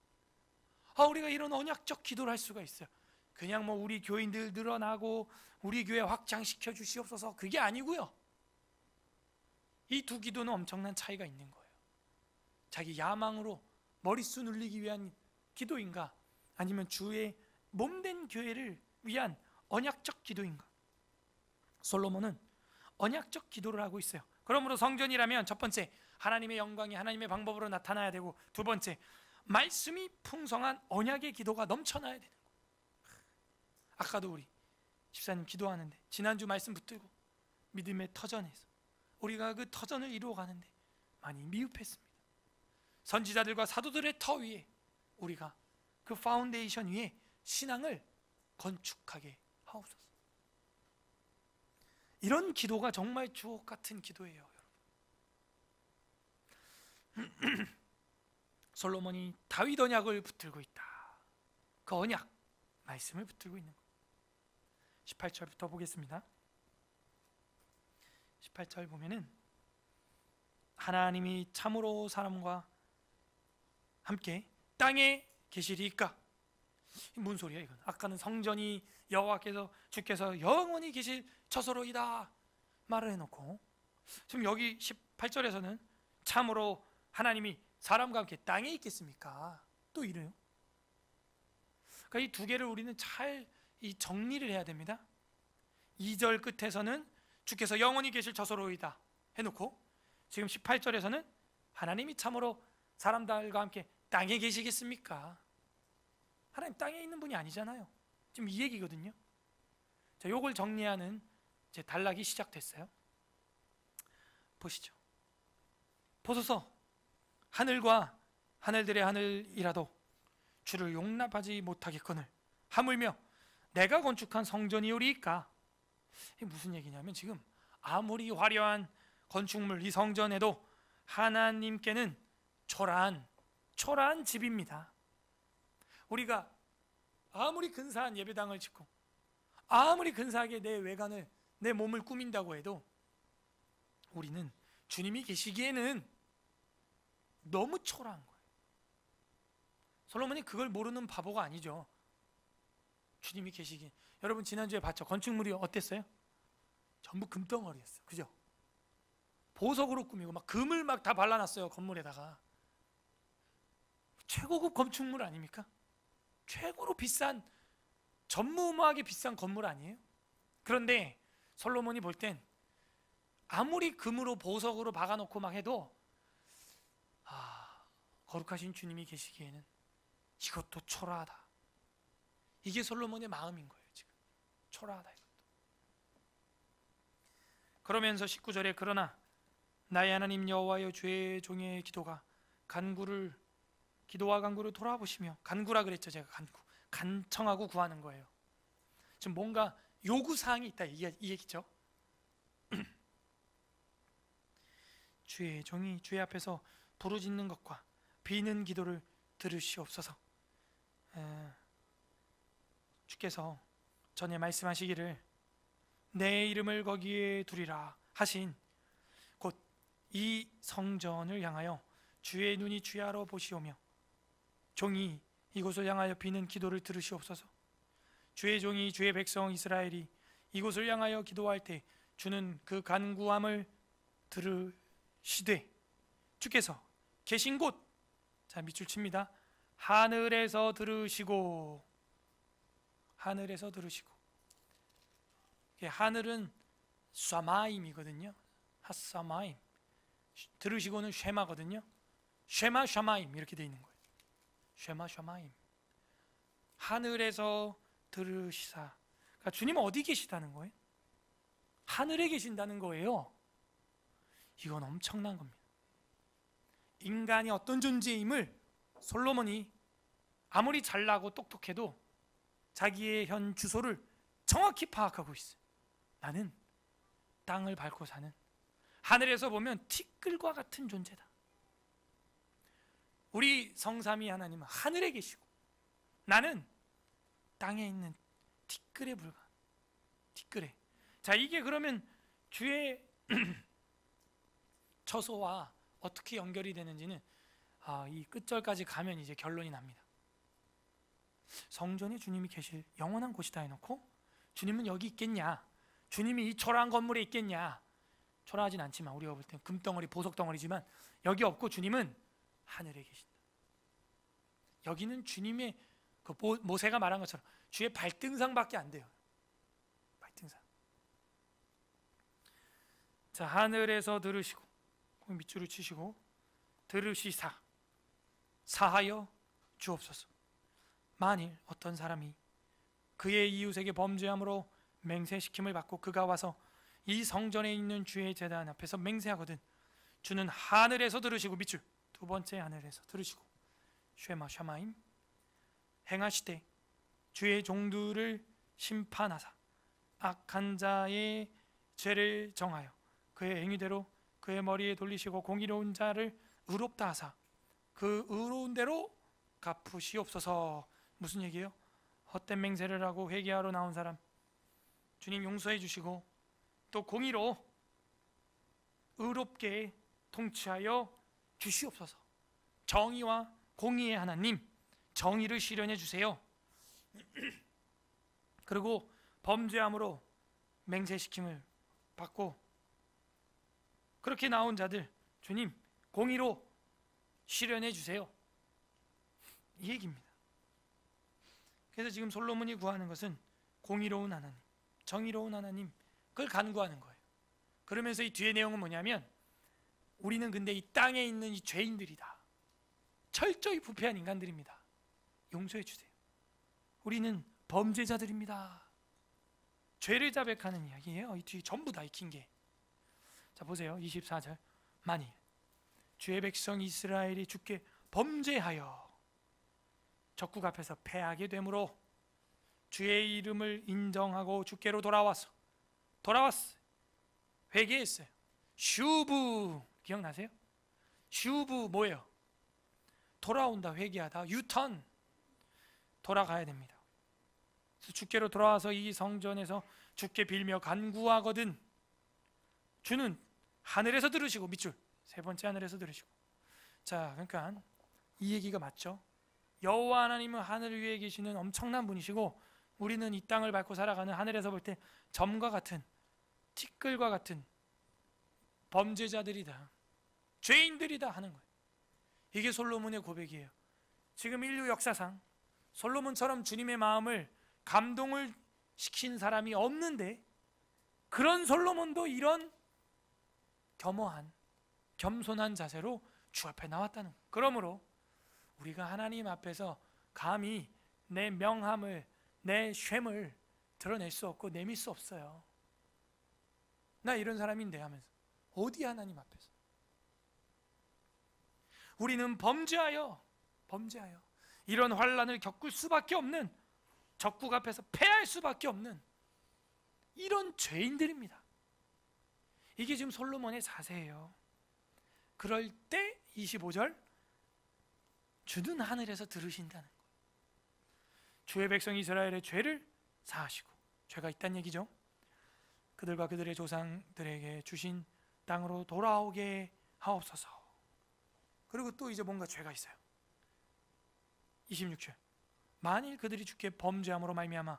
우리가 이런 언약적 기도를 할 수가 있어요. 그냥 뭐 우리 교인들 늘어나고 우리 교회 확장시켜 주시옵소서, 그게 아니고요. 이 두 기도는 엄청난 차이가 있는 거예요. 자기 야망으로 머릿수 눌리기 위한 기도인가, 아니면 주의 몸된 교회를 위한 언약적 기도인가. 솔로몬은 언약적 기도를 하고 있어요. 그러므로 성전이라면 첫 번째, 하나님의 영광이 하나님의 방법으로 나타나야 되고, 두 번째, 말씀이 풍성한 언약의 기도가 넘쳐나야 되는 거예요. 아까도 우리 집사님 기도하는데 지난주 말씀 붙들고 믿음의 터전에서 우리가 그 터전을 이루어 가는데 많이 미흡했습니다. 선지자들과 사도들의 터 위에 우리가 그 파운데이션 위에 신앙을 건축하게 하옵소서. 이런 기도가 정말 주옥 같은 기도예요, 여러분. 솔로몬이 다윗 언약을 붙들고 있다. 그 언약 말씀을 붙들고 있는 것. 18절부터 보겠습니다. 18절 보면은 하나님이 참으로 사람과 함께 땅에 계시리이까. 무슨 소리야 이건? 아까는 성전이 여호와께서 주께서 영원히 계실 처소로이다 말을 해놓고, 지금 여기 18절에서는 참으로 하나님이 사람과 함께 땅에 있겠습니까? 또 이래요. 그러니까 이 두 개를 우리는 잘 정리를 해야 됩니다. 2절 끝에서는 주께서 영원히 계실 처소로이다 해놓고, 지금 18절에서는 하나님이 참으로 사람들과 함께 땅에 계시겠습니까? 하나님 땅에 있는 분이 아니잖아요. 지금 이 얘기거든요. 자, 요걸 정리하는 이제 단락이 시작됐어요. 보시죠. 보소서, 하늘과 하늘들의 하늘이라도 주를 용납하지 못하겠거늘 하물며 내가 건축한 성전이오리이까. 이게 무슨 얘기냐면, 지금 아무리 화려한 건축물 이 성전에도 하나님께는 초라한 집입니다. 우리가 아무리 근사한 예배당을 짓고 아무리 근사하게 내 외관을, 내 몸을 꾸민다고 해도 우리는 주님이 계시기에는 너무 초라한 거예요. 솔로몬이 그걸 모르는 바보가 아니죠. 주님이 계시긴. 여러분 지난주에 봤죠? 건축물이 어땠어요? 전부 금덩어리였어요. 그죠? 보석으로 꾸미고 막 금을 막 다 발라놨어요. 건물에다가. 최고급 건축물 아닙니까? 최고로 비싼, 전무후무하게 비싼 건물 아니에요? 그런데 솔로몬이 볼 땐 아무리 금으로 보석으로 박아놓고 막 해도 거룩하신 주님이 계시기에는 이것도 초라하다. 이게 솔로몬의 마음인 거예요. 지금 초라하다 이것도. 그러면서 19절에 그러나 나의 하나님 여호와여 주의 종의 기도와 간구를 돌아보시며, 간구라 그랬죠. 제가 간청하고 구하는 거예요. 지금 뭔가 요구사항이 있다 이 얘기죠. 주의 종이 주의 앞에서 부르짖는 것과 비는 기도를 들으시옵소서. 주께서 전에 말씀하시기를 내 이름을 거기에 두리라 하신 곧 이 성전을 향하여 주의 눈이 주야로 보시오며 종이 이곳을 향하여 비는 기도를 들으시옵소서. 주의 종이 주의 백성 이스라엘이 이곳을 향하여 기도할 때 주는 그 간구함을 들으시되 주께서 계신 곳, 자 밑줄 칩니다. 하늘에서 들으시고, 하늘에서 들으시고. 하늘은 샤마임이거든요. 핫사마임. 들으시고는 쉐마거든요. 쉐마 샤마임 이렇게 돼 있는 거예요. 쉐마 샤마임. 하늘에서 들으시사. 그러니까 주님은 어디 계시다는 거예요? 하늘에 계신다는 거예요. 이건 엄청난 겁니다. 인간이 어떤 존재임을 솔로몬이 아무리 잘나고 똑똑해도 자기의 현 주소를 정확히 파악하고 있어요. 나는 땅을 밟고 사는, 하늘에서 보면 티끌과 같은 존재다. 우리 성삼위 하나님은 하늘에 계시고 나는 땅에 있는 티끌에 불과한, 티끌에. 자, 이게 그러면 주의 처소와 어떻게 연결이 되는지는 이 끝절까지 가면 이제 결론이 납니다. 성전에 주님이 계실 영원한 곳이다 해놓고 주님은 여기 있겠냐? 주님이 이 초라한 건물에 있겠냐? 초라하진 않지만 우리가 볼 땐 금덩어리, 보석덩어리지만 여기 없고 주님은 하늘에 계신다. 여기는 주님의 그 모세가 말한 것처럼 주의 발등상밖에 안 돼요. 발등상. 자, 하늘에서 들으시고 밑줄을 치시고 들으시사 사하여 주옵소서. 만일 어떤 사람이 그의 이웃에게 범죄함으로 맹세시킴을 받고 그가 와서 이 성전에 있는 주의 제단 앞에서 맹세하거든 주는 하늘에서 들으시고, 밑줄 두 번째 하늘에서 들으시고 쉐마 샤마임 행하시되 주의 종들을 심판하사 악한 자의 죄를 정하여 그의 행위대로 그의 머리에 돌리시고 공의로운 자를 의롭다 하사 그 의로운 대로 갚으시옵소서. 무슨 얘기예요? 헛된 맹세를 하고 회개하러 나온 사람 주님 용서해 주시고 또 공의로 의롭게 통치하여 주시옵소서. 정의와 공의의 하나님, 정의를 실현해 주세요. 그리고 범죄함으로 맹세시킴을 받고 그렇게 나온 자들 주님 공의로 실현해 주세요. 이 얘기입니다. 그래서 지금 솔로몬이 구하는 것은 공의로운 하나님, 정의로운 하나님, 그걸 간구하는 거예요. 그러면서 이 뒤에 내용은 뭐냐면 우리는 근데 이 땅에 있는 이 죄인들이다. 철저히 부패한 인간들입니다. 용서해 주세요. 우리는 범죄자들입니다. 죄를 자백하는 이야기예요. 이 뒤에 전부 다 익힌 게. 자 보세요. 24절. 만일 주의 백성 이스라엘이 주께 범죄하여 적국 앞에서 패하게 되므로 주의 이름을 인정하고 주께로 돌아왔어요. 회개했어요. 슈브 기억나세요? 슈브 뭐예요? 돌아온다, 회개하다, 유턴. 돌아가야 됩니다. 그래서 주께로 돌아와서 이 성전에서 주께 빌며 간구하거든 주는 하늘에서 들으시고, 밑줄 세 번째 하늘에서 들으시고. 자, 그러니까 이 얘기가 맞죠? 여호와 하나님은 하늘 위에 계시는 엄청난 분이시고 우리는 이 땅을 밟고 살아가는 하늘에서 볼 때 점과 같은 티끌과 같은 범죄자들이다, 죄인들이다 하는 거예요. 이게 솔로몬의 고백이에요. 지금 인류 역사상 솔로몬처럼 주님의 마음을 감동을 시킨 사람이 없는데 그런 솔로몬도 이런 겸허한 겸손한 자세로 주 앞에 나왔다는 거예요. 그러므로 우리가 하나님 앞에서 감히 내 명함을, 내 쉔을 드러낼 수 없고 내밀 수 없어요. 나 이런 사람인데 하면서 어디 하나님 앞에서 우리는 범죄하여 이런 환난을 겪을 수밖에 없는, 적국 앞에서 패할 수밖에 없는 이런 죄인들입니다. 이게 지금 솔로몬의 자세예요. 그럴 때 25절 주는 하늘에서 들으신다는 거예요. 주의 백성 이스라엘의 죄를 사하시고, 죄가 있다는 얘기죠. 그들과 그들의 조상들에게 주신 땅으로 돌아오게 하옵소서. 그리고 또 이제 뭔가 죄가 있어요. 26절 만일 그들이 주께 범죄함으로 말미암아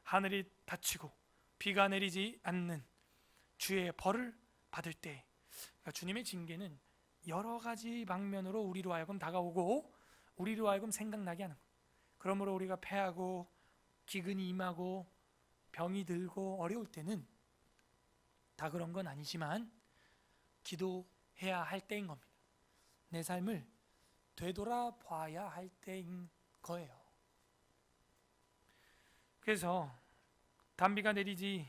하늘이 닫히고 비가 내리지 않는 주의 벌을 받을 때, 그러니까 주님의 징계는 여러 가지 방면으로 우리로 하여금 다가오고 우리로 하여금 생각나게 하는 거예요. 그러므로 우리가 패하고 기근이 임하고 병이 들고 어려울 때는 다 그런 건 아니지만 기도해야 할 때인 겁니다. 내 삶을 되돌아봐야 할 때인 거예요. 그래서 단비가 내리지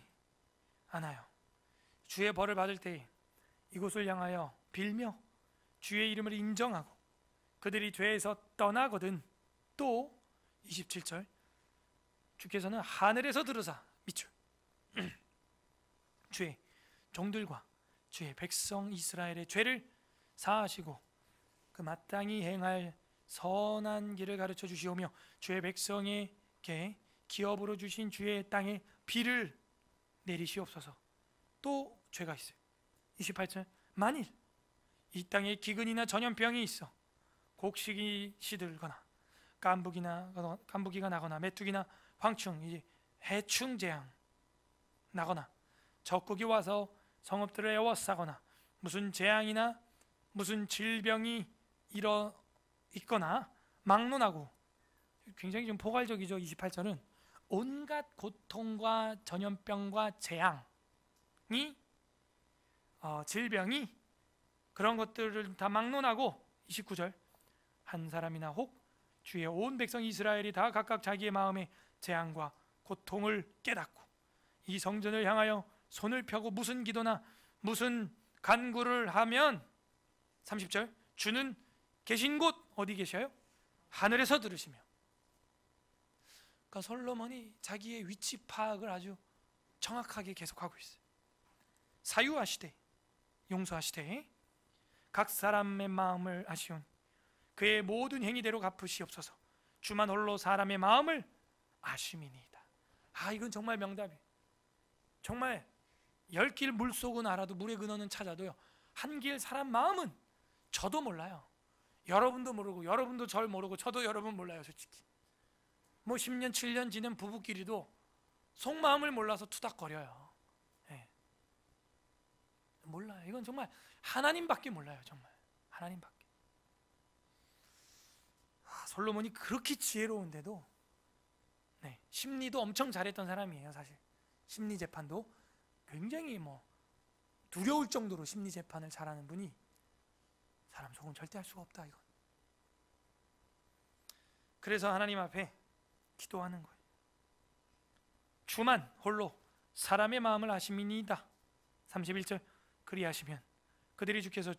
않아요. 주의 벌을 받을 때 이곳을 향하여 빌며 주의 이름을 인정하고 그들이 죄에서 떠나거든. 또 27절 주께서는 하늘에서 들으사 밑줄 주의 종들과 주의 백성 이스라엘의 죄를 사하시고 그 마땅히 행할 선한 길을 가르쳐 주시오며 주의 백성에게 기업으로 주신 주의 땅에 비를 내리시옵소서. 또 죄가 있어요. 28절 만일 이 땅에 기근이나 전염병이 있어 곡식이 시들거나 깐부기가 나거나 메뚜기나 황충, 이제 해충 재앙 나거나 적국이 와서 성읍들을 에워싸거나 무슨 재앙이나 무슨 질병이 있거나 막론하고, 굉장히 좀 포괄적이죠. 28절은 온갖 고통과 전염병과 재앙이 질병이 그런 것들을 다 막론하고 29절 한 사람이나 혹 주의 온 백성 이스라엘이 다 각각 자기의 마음의 재앙과 고통을 깨닫고 이 성전을 향하여 손을 펴고 무슨 기도나 무슨 간구를 하면 30절 주는 계신 곳 어디 계셔요? 하늘에서 들으시며. 그러니까 솔로몬이 자기의 위치 파악을 아주 정확하게 계속하고 있어요. 사유하시되 용서하시되 각 사람의 마음을 아시온 그의 모든 행위대로 갚으시옵소서. 주만 홀로 사람의 마음을 아심이니이다. 이건 정말 명답이에요. 정말 10길 물속은 알아도 물의 근원은 찾아도요, 한 길 사람 마음은 저도 몰라요. 여러분도 모르고 여러분도 절 모르고 저도 여러분 몰라요. 솔직히 뭐 10년 7년 지낸 부부끼리도 속마음을 몰라서 투닥거려요. 네. 몰라요. 이건 정말 하나님밖에 몰라요. 정말 하나님밖에. 솔로몬이 그렇게 지혜로운데도 심리도 엄청 잘했던 사람이에요. 사실 심리 재판도 굉장히 두려울 정도로 심리 재판을 잘하는 분이 사람 속은 절대 할 수가 없다. 이건. 그래서 하나님 앞에 기도하는 거예요. 주만 홀로 사람의 마음을 아심이니이다. 31절 그리하시면 그들이 주께서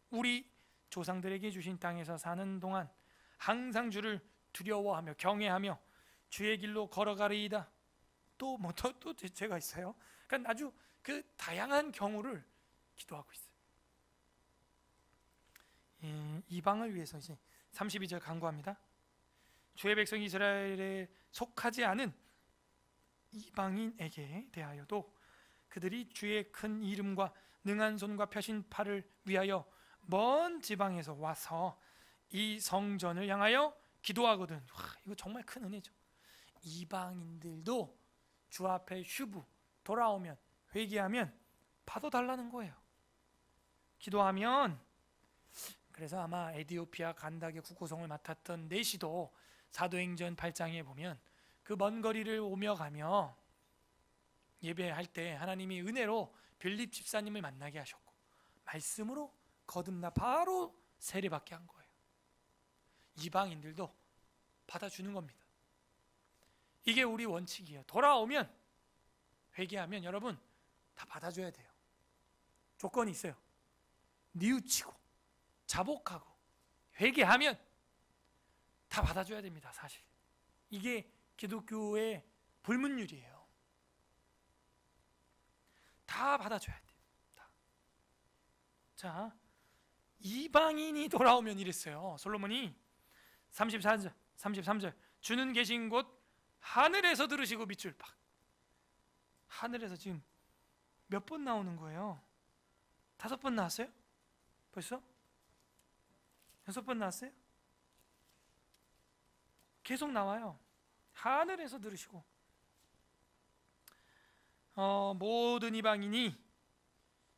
우리 조상들에게 주신 땅에서 사는 동안 항상 주를 두려워하며 경외하며 주의 길로 걸어가리이다. 또 제가 있어요. 그러니까 아주 그 다양한 경우를 기도하고 있어요. 이방을 위해서 이제 32절 간구합니다. 주의 백성 이스라엘에 속하지 않은 이방인에게 대하여도 그들이 주의 큰 이름과 능한 손과 펴신 팔을 위하여 먼 지방에서 와서 이 성전을 향하여 기도하거든. 와, 이거 정말 큰 은혜죠. 이방인들도 주 앞에 휴부 돌아오면 회개하면 받아달라는 거예요. 기도하면. 그래서 아마 에디오피아 간닥의 국호성을 맡았던 네시도 사도행전 8장에 보면 그 먼 거리를 오며 가며 예배할 때 하나님이 은혜로 빌립 집사님을 만나게 하셨고 말씀으로 거듭나 바로 세례받게 한 거예요. 이방인들도 받아주는 겁니다. 이게 우리 원칙이에요. 돌아오면 회개하면 여러분 다 받아줘야 돼요. 조건이 있어요. 뉘우치고 자복하고 회개하면 다 받아줘야 됩니다. 사실 이게 기독교의 불문율이에요. 다 받아줘야 돼요. 다. 자, 이방인이 돌아오면 이랬어요. 솔로몬이 33절 주는 계신 곳 하늘에서 들으시고 밑줄 팍. 하늘에서 지금 몇 번 나오는 거예요? 5번 나왔어요? 벌써? 6번 나왔어요? 계속 나와요. 하늘에서 들으시고 모든 이방인이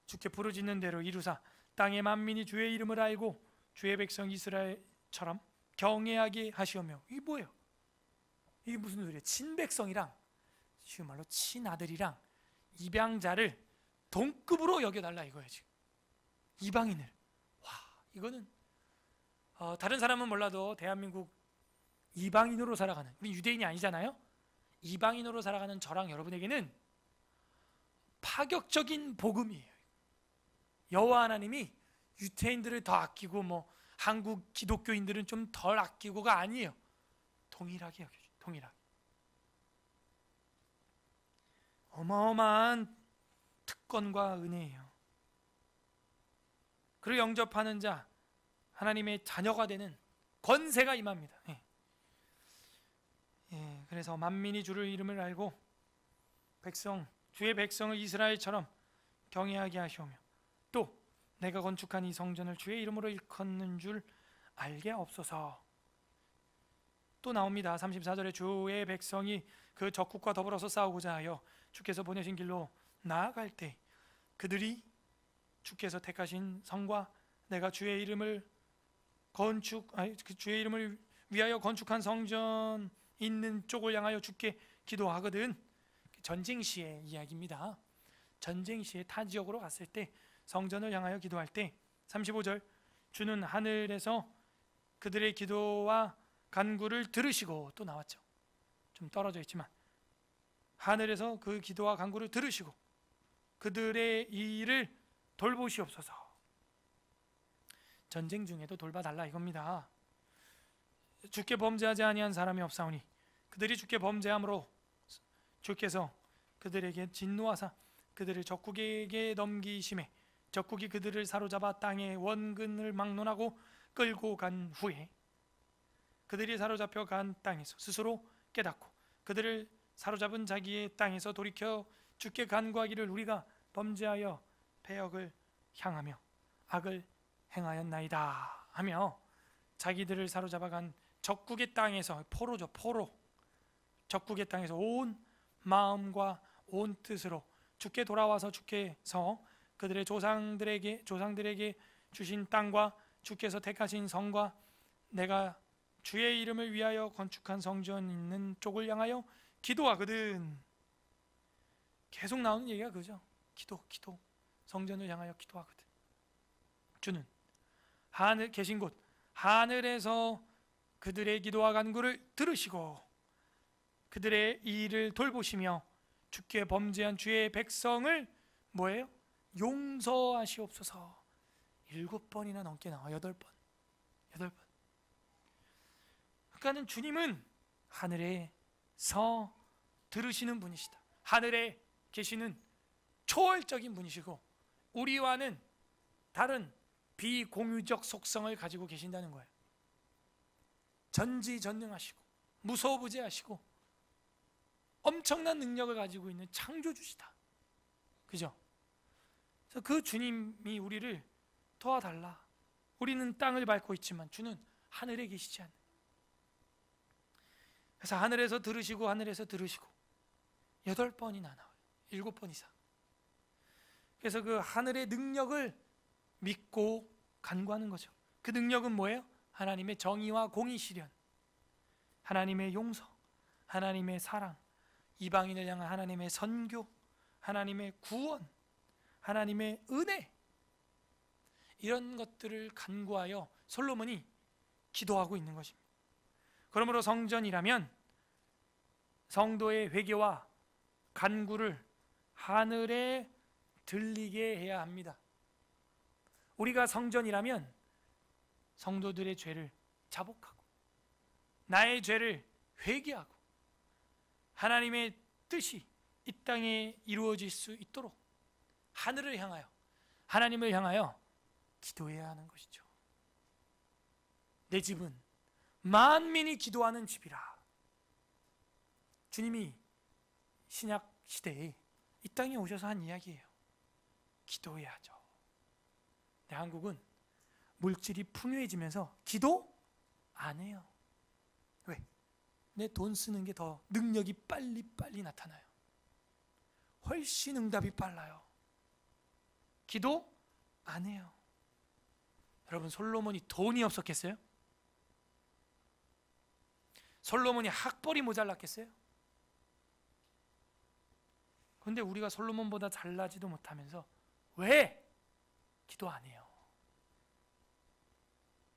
주께 부르짖는 대로 이루사 땅의 만민이 주의 이름을 알고 주의 백성 이스라엘처럼 경외하게 하시오며. 이게 뭐예요? 이게 무슨 소리예요? 친백성이랑 쉬운 말로 친아들이랑 입양자를 동급으로 여겨달라 이거예요. 지금 이방인을. 와, 이거는 다른 사람은 몰라도 대한민국 이방인으로 살아가는, 우리 유대인이 아니잖아요. 이방인으로 살아가는 저랑 여러분에게는 파격적인 복음이에요. 여호와 하나님이 유태인들을 더 아끼고 뭐 한국 기독교인들은 좀 덜 아끼고가 아니에요. 동일하게 여겨줘요. 동일하게. 어마어마한 특권과 은혜예요. 그를 영접하는 자, 하나님의 자녀가 되는 권세가 임합니다. 그래서 만민이 주를 이름을 알고 주의 백성을 이스라엘처럼 경외하게 하시오며 또 내가 건축한 이 성전을 주의 이름으로 일컫는 줄 알게 없소서. 또 나옵니다. 34절에 주의 백성이 그 적국과 더불어서 싸우고자 하여 주께서 보내신 길로 나아갈 때 그들이 주께서 택하신 성과 내가 주의 이름을 위하여 건축한 성전 있는 쪽을 향하여 주께 기도하거든. 전쟁 시의 이야기입니다. 전쟁 시에 타 지역으로 갔을 때 성전을 향하여 기도할 때 35절 주는 하늘에서 그들의 기도와 간구를 들으시고, 또 나왔죠. 좀 떨어져 있지만 하늘에서 그 기도와 간구를 들으시고 그들의 일을 돌보시옵소서. 전쟁 중에도 돌봐달라 이겁니다. 주께 범죄하지 아니한 사람이 없사오니 그들이 주께 범죄함으로 주께서 그들에게 진노하사 그들을 적국에게 넘기심에 적국이 그들을 사로잡아 땅의 원근을 막론하고 끌고 간 후에 그들이 사로잡혀 간 땅에서 스스로 깨닫고 그들을 사로잡은 자기의 땅에서 돌이켜 주께 간구하기를 우리가 범죄하여 패역을 향하며 악을 행하였나이다 하며 자기들을 사로잡아 간 적국의 땅에서, 포로죠, 포로, 적국의 땅에서 온 마음과 온 뜻으로 주께 돌아와서 주께서 그들의 조상들에게 주신 땅과 주께서 택하신 성과 내가 주의 이름을 위하여 건축한 성전 있는 쪽을 향하여 기도하거든. 계속 나오는 얘기가 그죠. 기도. 성전을 향하여 기도하거든. 주는 하늘 계신 곳 하늘에서 그들의 기도와 간구를 들으시고 그들의 일을 돌보시며 주께 범죄한 주의 백성을 뭐예요? 용서하시옵소서. 7번이나 넘게 나와. 8번. 그러니까는 주님은 하늘에서 들으시는 분이시다. 하늘에 계시는 초월적인 분이시고 우리와는 다른 비공유적 속성을 가지고 계신다는 거예요. 전지전능하시고 무소부재하시고 엄청난 능력을 가지고 있는 창조주시다. 그죠? 그래서 그 주님이 우리를 도와달라. 우리는 땅을 밟고 있지만 주는 하늘에 계시지 않는. 그래서 하늘에서 들으시고 하늘에서 들으시고 8번이나 나와요. 7번 이상. 그래서 그 하늘의 능력을 믿고 간구하는 거죠. 그 능력은 뭐예요? 하나님의 정의와 공의 실현, 하나님의 용서, 하나님의 사랑, 이방인을 향한 하나님의 선교, 하나님의 구원, 하나님의 은혜, 이런 것들을 간구하여 솔로몬이 기도하고 있는 것입니다. 그러므로 성전이라면 성도의 회개와 간구를 하늘에 들리게 해야 합니다. 우리가 성전이라면 성도들의 죄를 자복하고 나의 죄를 회개하고 하나님의 뜻이 이 땅에 이루어질 수 있도록 하늘을 향하여, 하나님을 향하여 기도해야 하는 것이죠. 내 집은 만민이 기도하는 집이라. 주님이 신약 시대에 이 땅에 오셔서 한 이야기예요. 기도해야죠. 네, 한국은 물질이 풍요해지면서 기도 안 해요. 왜? 내 돈 쓰는 게 더 능력이 빨리 나타나요. 훨씬 응답이 빨라요. 기도 안 해요. 여러분, 솔로몬이 돈이 없었겠어요? 솔로몬이 학벌이 모자랐겠어요? 그런데 우리가 솔로몬보다 잘나지도 못하면서 왜 기도 안 해요?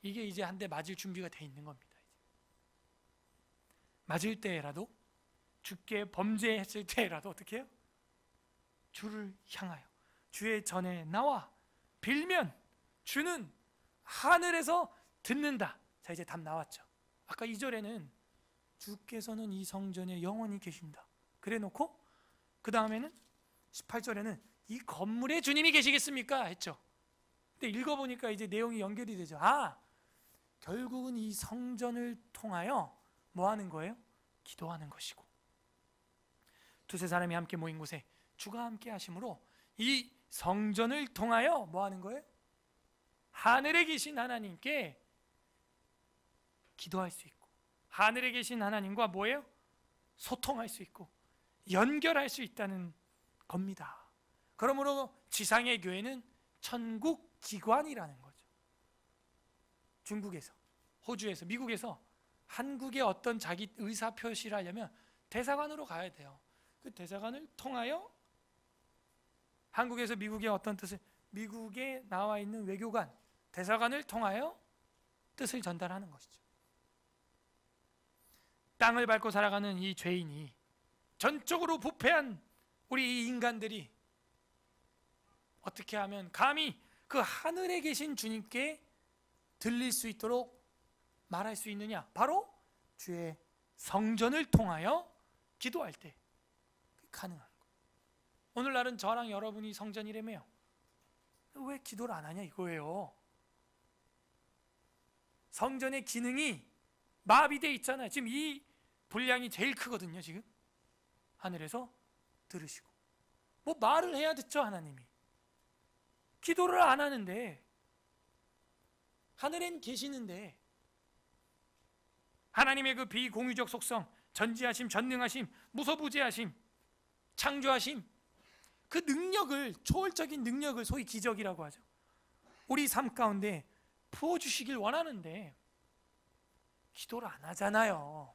이게 이제 한 대 맞을 준비가 돼 있는 겁니다. 맞을 때라도, 주께 범죄했을 때라도 어떻게 해요? 주를 향하여 주의 전에 나와 빌면 주는 하늘에서 듣는다. 자, 이제 답 나왔죠. 아까 2절에는 주께서는 이 성전에 영원히 계신다 그래 놓고 그 다음에는 18절에는 이 건물에 주님이 계시겠습니까? 했죠. 근데 읽어보니까 이제 내용이 연결이 되죠. 아, 결국은 이 성전을 통하여 뭐 하는 거예요? 기도하는 것이고, 두세 사람이 함께 모인 곳에 주가 함께 하심으로 이 성전을 통하여 뭐 하는 거예요? 하늘에 계신 하나님께 기도할 수 있고, 하늘에 계신 하나님과 뭐예요? 소통할 수 있고 연결할 수 있다는 겁니다. 그러므로 지상의 교회는 천국 기관이라는 거죠. 중국에서, 호주에서, 미국에서 한국의 어떤 자기 의사 표시를 하려면 대사관으로 가야 돼요. 그 대사관을 통하여 한국에서 미국의 어떤 뜻을, 미국에 나와 있는 외교관, 대사관을 통하여 뜻을 전달하는 것이죠. 땅을 밟고 살아가는 이 죄인이, 전적으로 부패한 우리 인간들이 어떻게 하면 감히 그 하늘에 계신 주님께 들릴 수 있도록 말할 수 있느냐? 바로 주의 성전을 통하여 기도할 때 가능한 거예요. 오늘날은 저랑 여러분이 성전이라며요. 왜 기도를 안 하냐 이거예요. 성전의 기능이 마비되어 있잖아요. 지금 이 분량이 제일 크거든요. 지금 하늘에서 들으시고 뭐 말을 해야 듣죠. 하나님이 기도를 안 하는데, 하늘엔 계시는데 하나님의 그 비공유적 속성, 전지하심, 전능하심, 무소부재하심, 창조하심, 그 능력을, 초월적인 능력을 소위 기적이라고 하죠. 우리 삶 가운데 부어주시길 원하는데 기도를 안 하잖아요.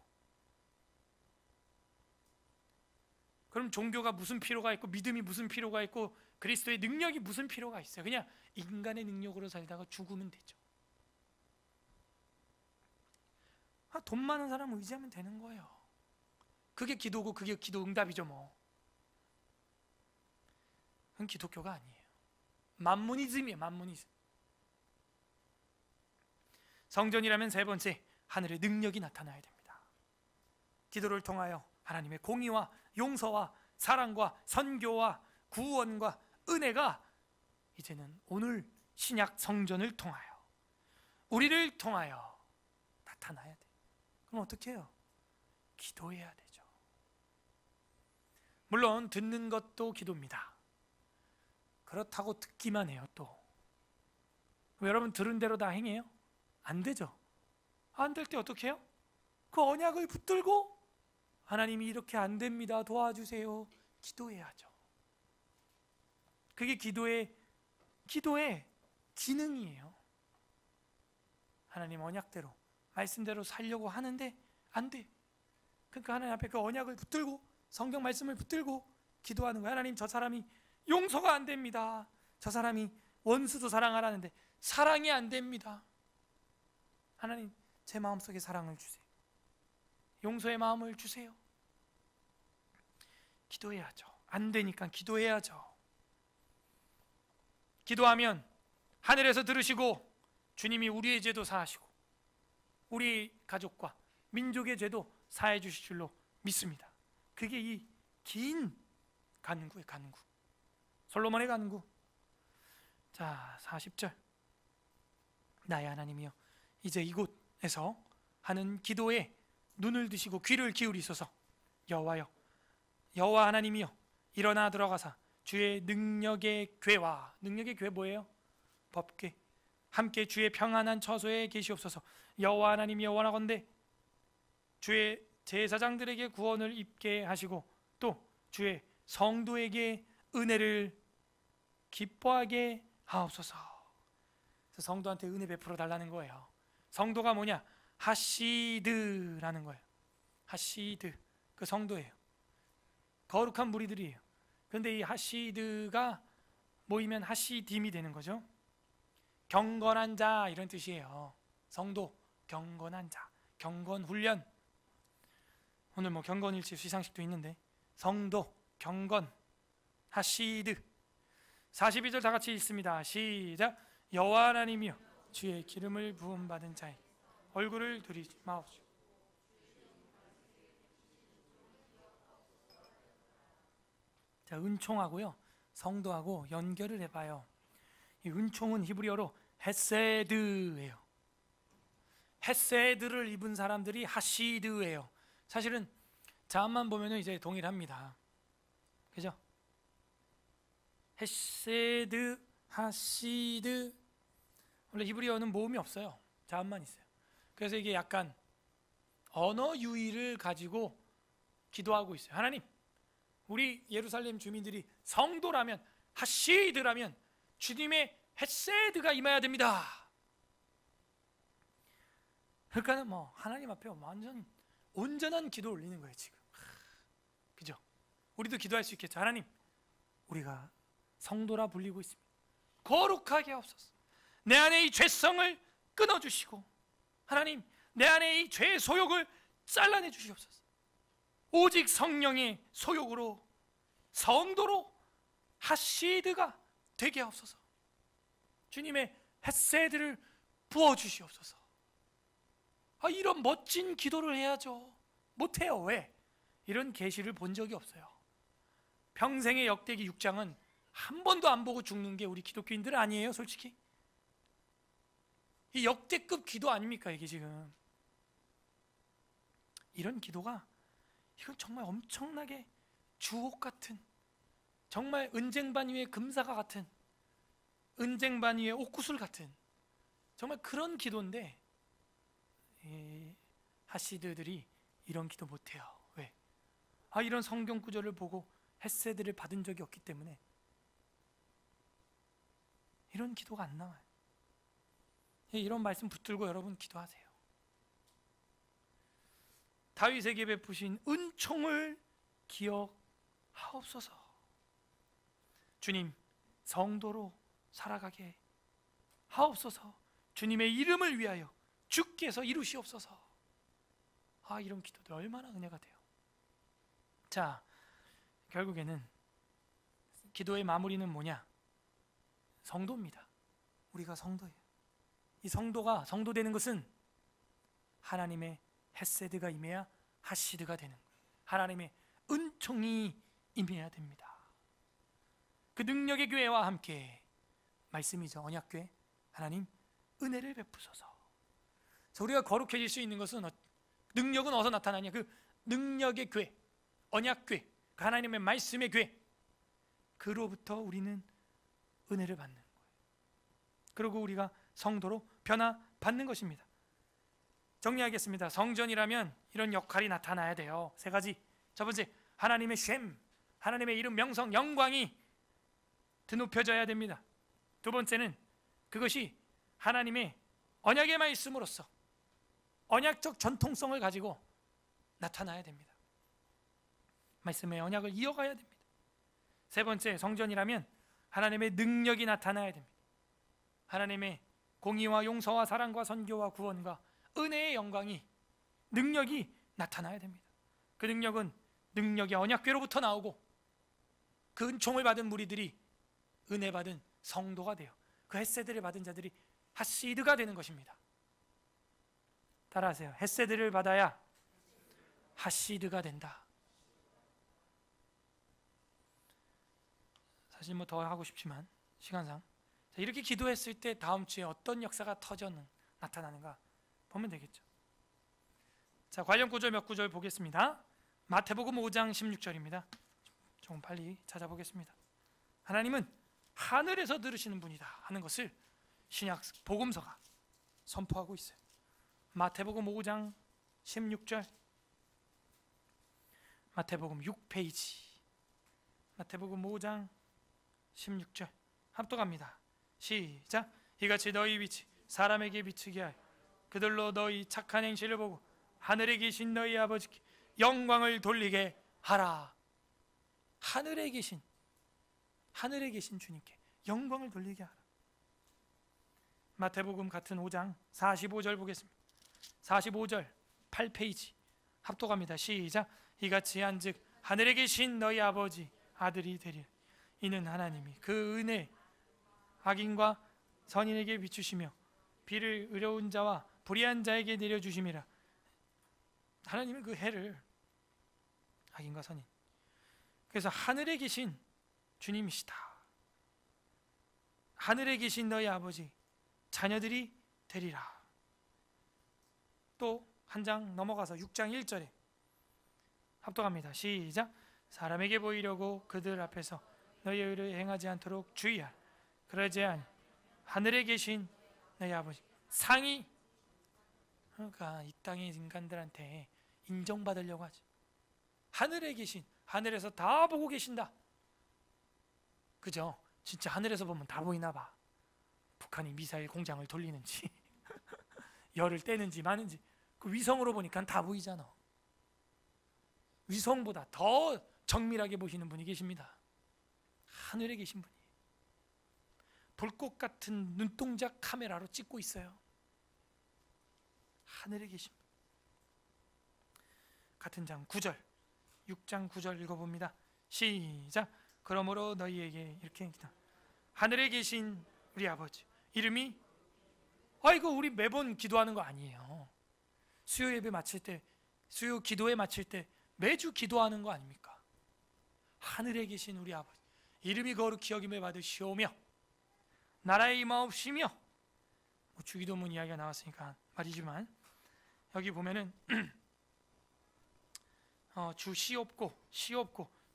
그럼 종교가 무슨 필요가 있고, 믿음이 무슨 필요가 있고, 그리스도의 능력이 무슨 필요가 있어요? 그냥 인간의 능력으로 살다가 죽으면 되죠. 돈 많은 사람 의지하면 되는 거예요. 그게 기도고 그게 기도 응답이죠 뭐. 그건 기독교가 아니에요. 만무니즘이에요. 만무니즘. 성전이라면 세 번째, 하늘의 능력이 나타나야 됩니다. 기도를 통하여 하나님의 공의와 용서와 사랑과 선교와 구원과 은혜가 이제는 오늘 신약 성전을 통하여, 우리를 통하여 나타나야 돼요. 그럼 어떻게 해요? 기도해야 되죠. 물론 듣는 것도 기도입니다. 그렇다고 듣기만 해요. 또 여러분 들은 대로 다 행해요? 안 되죠. 안 될 때 어떻게 해요? 그 언약을 붙들고 하나님이 이렇게 안 됩니다, 도와주세요, 기도해야죠. 그게 기도의 기능이에요. 하나님 언약대로 말씀대로 살려고 하는데 안 돼. 그러니까 하나님 앞에 그 언약을 붙들고 성경 말씀을 붙들고 기도하는 거예요. 하나님, 저 사람이 용서가 안 됩니다. 저 사람이 원수도 사랑하라는데 사랑이 안 됩니다. 하나님, 제 마음속에 사랑을 주세요. 용서의 마음을 주세요. 기도해야죠. 안 되니까 기도해야죠. 기도하면 하늘에서 들으시고 주님이 우리의 죄도 사하시고 우리 가족과 민족의 죄도 사해 주실 줄로 믿습니다. 그게 이 긴 간구의 간구, 솔로몬의 간구. 자, 40절. 나의 하나님이여, 이제 이곳에서 하는 기도에 눈을 드시고 귀를 기울이소서. 여호와여, 여호와 하나님이여, 일어나 들어가사 주의 능력의 궤와, 능력의 궤 뭐예요? 법궤, 함께 주의 평안한 처소에 계시옵소서. 여호와 하나님이여, 원하건대 주의 제사장들에게 구원을 입게 하시고 또 주의 성도에게 은혜를 기뻐하게 하옵소서. 성도한테 은혜 베풀어 달라는 거예요. 성도가 뭐냐? 하시드라는 거예요. 하시드, 그 성도예요. 거룩한 무리들이에요. 그런데 이 하시드가 모이면 하시딤이 되는 거죠. 경건한 자, 이런 뜻이에요. 성도, 경건한 자, 경건 훈련. 오늘 뭐 경건일치 시상식도 있는데 성도, 경건, 하시드. 42절 다 같이 읽습니다. 시작. 여호와 하나님이여, 주의 기름을 부음 받은 자의 얼굴을 들이지 마옵시고. 자, 은총하고요 성도하고 연결을 해봐요. 이 은총은 히브리어로 헤세드예요. 헤세드를 입은 사람들이 하시드예요. 사실은 자음만 보면은 이제 동일합니다. 그죠? 헤세드, 하시드. 원래 히브리어는 모음이 없어요. 자음만 있어요. 그래서 이게 약간 언어 유희를 가지고 기도하고 있어요. 하나님, 우리 예루살렘 주민들이 성도라면, 하시드라면 주님의 헤세드가 임해야 됩니다. 그러니까는 뭐 하나님 앞에 완전 온전한 기도 올리는 거예요 지금. 그죠? 우리도 기도할 수 있겠죠. 하나님, 우리가 성도라 불리고 있습니다. 거룩하게 하옵소서. 내 안에 이 죄성을 끊어주시고, 하나님, 내 안에 이 죄의 소욕을 잘라내 주시옵소서. 오직 성령의 소욕으로 성도로 하시드가 되게 하옵소서. 주님의 헤세드를 부어주시옵소서. 이런 멋진 기도를 해야죠. 못해요. 왜? 이런 계시를 본 적이 없어요. 평생의 역대기 6장은 한 번도 안 보고 죽는 게 우리 기독교인들 아니에요, 솔직히. 이 역대급 기도 아닙니까, 이게 지금. 이런 기도가, 이건 정말 엄청나게 주옥 같은, 정말 은쟁반 위에 금사가 같은, 은쟁반 위에 옥구슬 같은, 정말 그런 기도인데 하시드들이 이런 기도 못해요. 왜? 이런 성경 구절을 보고 헤세드를 받은 적이 없기 때문에 이런 기도가 안 나와요. 이런 말씀 붙들고 여러분 기도하세요. 다윗에게 베푸신 은총을 기억하옵소서. 주님, 성도로 살아가게 하옵소서. 주님의 이름을 위하여 주께서 이루시옵소서. 이런 기도도 얼마나 은혜가 돼요. 자, 결국에는 기도의 마무리는 뭐냐? 성도입니다. 우리가 성도예요. 이 성도가 성도 되는 것은 하나님의 헤세드가 임해야 하시드가 되는 거예요. 하나님의 은총이 임해야 됩니다. 그 능력의 교회와 함께 말씀이죠. 언약교회. 하나님 은혜를 베푸소서. 우리가 거룩해질 수 있는 것은 능력은 어디서 나타나냐? 그 능력의 교회, 언약교회, 그 하나님의 말씀의 교회, 그로부터 우리는 은혜를 받는 거예요. 그리고 우리가 성도로 변화받는 것입니다. 정리하겠습니다. 성전이라면 이런 역할이 나타나야 돼요. 세 가지. 첫 번째, 하나님의 쉔, 하나님의 이름, 명성, 영광이 드높여져야 됩니다. 두 번째는 그것이 하나님의 언약의 말씀으로서 언약적 전통성을 가지고 나타나야 됩니다. 말씀의 언약을 이어가야 됩니다. 세 번째, 성전이라면 하나님의 능력이 나타나야 됩니다. 하나님의 공의와 용서와 사랑과 선교와 구원과 은혜의 영광이, 능력이 나타나야 됩니다. 그 능력은 능력의 언약궤로부터 나오고 그 은총을 받은 무리들이 은혜 받은 성도가 돼요. 그 헤세드를 받은 자들이 하시드가 되는 것입니다. 따라하세요. 헤세드를 받아야 하시드가 된다. 사실 뭐 더 하고 싶지만 시간상, 자, 이렇게 기도했을 때 다음 주에 어떤 역사가 나타나는가 보면 되겠죠. 자, 관련 구절 몇 구절 보겠습니다. 마태복음 5장 16절입니다. 조금 빨리 찾아보겠습니다. 하나님은 하늘에서 들으시는 분이다 하는 것을 신약 복음서가 선포하고 있어요. 마태복음 5장 16절, 마태복음 6페이지, 마태복음 5장 16절 합독합니다. 시작. 이같이 너희 빛이 사람에게 비추게 하여 그들로 너희 착한 행실을 보고 하늘에 계신 너희 아버지께 영광을 돌리게 하라. 하늘에 계신 주님께 영광을 돌리게 하라. 마태복음 같은 5장 45절 보겠습니다. 45절 8페이지 합독합니다. 시작. 이같이 한즉 하늘에 계신 너희 아버지 아들이 되리라. 이는 하나님이 그 은혜 악인과 선인에게 비추시며 비를 의로운 자와 불의한 자에게 내려주심이라. 하나님은 그 해를 악인과 선인, 그래서 하늘에 계신 주님이시다. 하늘에 계신 너희 아버지 자녀들이 되리라. 또 한 장 넘어가서 6장 1절에 합독합니다. 시작. 사람에게 보이려고 그들 앞에서 너희 의를 행하지 않도록 주의하라. 그러지 아니 하늘에 계신 너희 아버지 상이, 그러니까 이 땅의 인간들한테 인정받으려고 하지. 하늘에 계신, 하늘에서 다 보고 계신다. 그죠? 진짜 하늘에서 보면 다 보이나 봐. 북한이 미사일 공장을 돌리는지 열을 떼는지 마는지 그 위성으로 보니까 다 보이잖아. 위성보다 더 정밀하게 보시는 분이 계십니다. 하늘에 계신 분이 불꽃 같은 눈동자 카메라로 찍고 있어요. 하늘에 계신 분. 같은 장 9절, 6장 9절 읽어봅니다. 시작. 그러므로 너희에게 이렇게 기도. 하늘에 계신 우리 아버지 이름이, 이거 우리 매번 기도하는 거 아니에요. 수요 예배 마칠 때, 수요 기도회 마칠 때 매주 기도하는 거 아닙니까? 하늘에 계신 우리 아버지 이름이 거룩히 여김을 받으시오며 나라의 임하옵시며, 주기도문 이야기가 나왔으니까 말이지만 여기 보면은 주 시옵고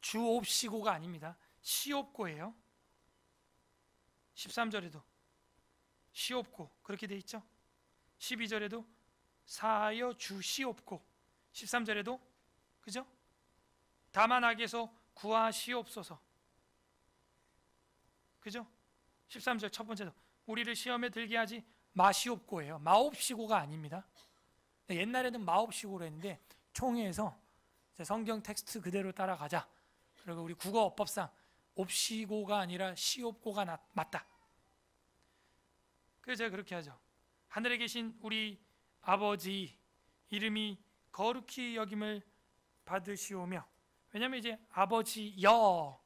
주 옵시고가 아닙니다. 시옵고예요. 13절에도 시옵고 그렇게 돼 있죠. 12절에도 사하여 주 시옵고, 13절에도 그죠? 다만 악에서 구하시옵소서. 그죠? 13절 첫 번째도 우리를 시험에 들게 하지 마시옵고예요. 마옵시고가 아닙니다. 옛날에는 마옵시고로 했는데 총회에서 성경 텍스트 그대로 따라가자. 그리고 우리 국어법상 옵시고가 아니라 시옵고가 맞다. 그래서 제가 그렇게 하죠. 하늘에 계신 우리 아버지 이름이 거룩히 여김을 받으시오며, 왜냐하면 이제 아버지여도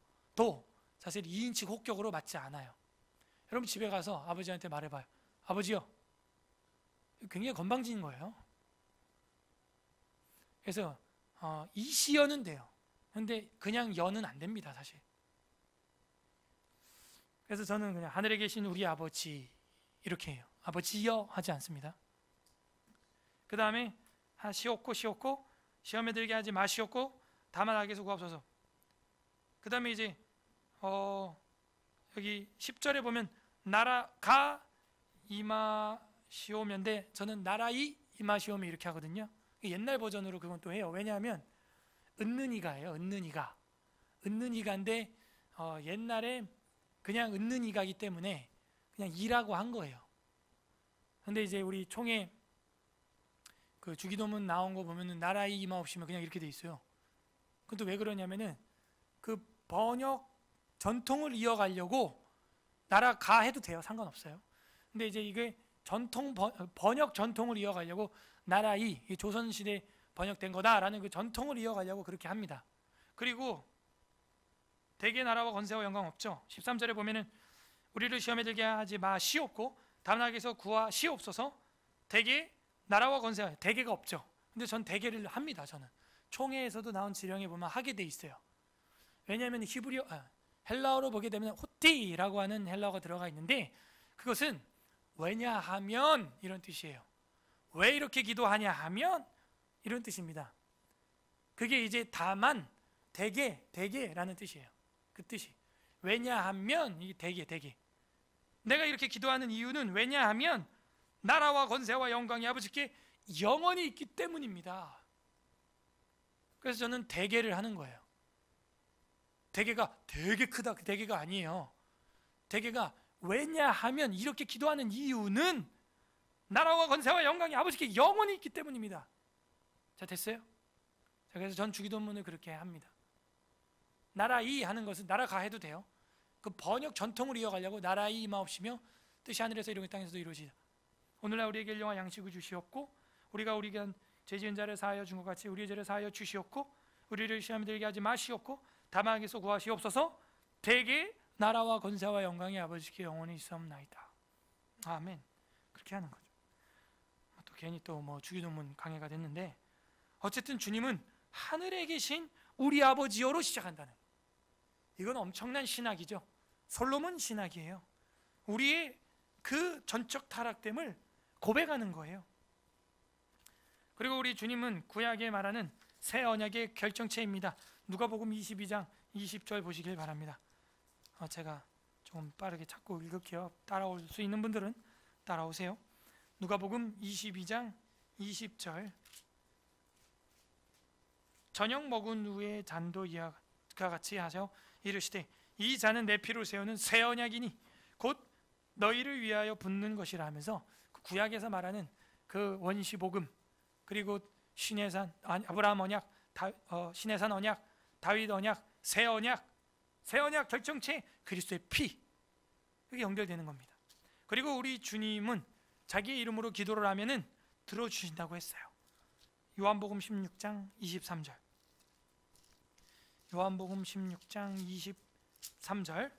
사실 2인칭 혹격으로 맞지 않아요. 여러분 집에 가서 아버지한테 말해봐요. 아버지요. 굉장히 건방진 거예요. 그래서 이시여는 돼요. 근데 그냥 여는 안 됩니다, 사실. 그래서 저는 그냥 하늘에 계신 우리 아버지 이렇게 해요. 아버지여 하지 않습니다. 그 다음에 시옵고 시험에 들게 하지 마시옵고 다만 악에서 구하옵소서. 그 다음에 이제 여기 10절에 보면 나라가 임하시오면데 저는 나라이 임하시오면 이렇게 하거든요. 옛날 버전으로 그건 또 해요. 왜냐하면 은는이가예요. 은는이가인데 옛날에 그냥 은는이가기 때문에 그냥 이라고 한 거예요. 근데 이제 우리 총회 그 주기도문 나온 거 보면은 나라이 임하옵시면 그냥 이렇게 돼 있어요. 그것도 왜 그러냐면은 그 번역 전통을 이어가려고 나라가 해도 돼요. 상관없어요. 근데 이제 이게 번역 전통을 이어가려고 나라이 조선시대 번역된 거다라는 그 전통을 이어가려고 그렇게 합니다. 그리고 대개 나라와 권세와 영광 없죠. 13절에 보면은 우리를 시험에 들게 하지 마시옵고 다문학에서 구하시옵소서. 대개 나라와 권세와 대개가 없죠. 근데 전 대개를 합니다. 저는 총회에서도 나온 지령에 보면 하게 돼 있어요. 왜냐하면 헬라어로 보게 되면 호티라고 하는 헬라어가 들어가 있는데 그것은 왜냐하면 이런 뜻이에요. 왜 이렇게 기도하냐 하면 이런 뜻입니다. 그게 이제 다만 대개라는 뜻이에요. 그 뜻이 왜냐하면 이 대개 내가 이렇게 기도하는 이유는 왜냐하면 나라와 권세와 영광이 아버지께 영원히 있기 때문입니다. 그래서 저는 대개를 하는 거예요. 대개가 되게 크다 그 대개가 아니에요. 대개가 왜냐하면 이렇게 기도하는 이유는 나라와 권세와 영광이 아버지께 영원히 있기 때문입니다. 자, 됐어요? 자, 그래서 전 주기도문을 그렇게 합니다. 나라이 하는 것은 나라가 해도 돼요. 그 번역 전통을 이어가려고 나라이 임하옵시며 뜻이 하늘에서 이루고 땅에서도 이루어지다. 오늘날 우리에게 일용할 양식을 주시옵고 우리가 죄 지은 자를 사하여 준 것 같이 우리의 죄를 사하여 주시옵고 우리를 시험에 들게 하지 마시옵고 다만에서 구하시옵소서. 대개 나라와 권세와 영광이 아버지께 영원히 있사옵나이다. 아멘. 그렇게 하는 거죠. 또 괜히 또 주기도문 강해가 됐는데 어쨌든 주님은 하늘에 계신 우리 아버지여로 시작한다는 거예요. 이건 엄청난 신학이죠. 솔로몬 신학이에요. 우리의 그 전적 타락됨을 고백하는 거예요. 그리고 우리 주님은 구약에 말하는 새 언약의 결정체입니다. 누가복음 22장 20절 보시길 바랍니다. 제가 조금 빠르게 찾고 읽을게요. 따라올 수 있는 분들은 따라오세요. 누가복음 22장 20절 저녁 먹은 후에 잔도 이와 같이 하셔 이르시되 이 잔은 내 피로 세우는 새 언약이니 곧 너희를 위하여 붓는 것이라 하면서 그 구약에서 말하는 그 원시 복음 그리고 신의 산 아브라함 언약 신의 산 언약 다윗 언약 새 언약 결정체 그리스도의 피 그게 연결되는 겁니다. 그리고 우리 주님은 자기의 이름으로 기도를 하면은 들어주신다고 했어요. 요한복음 16장 23절 요한복음 16장 23절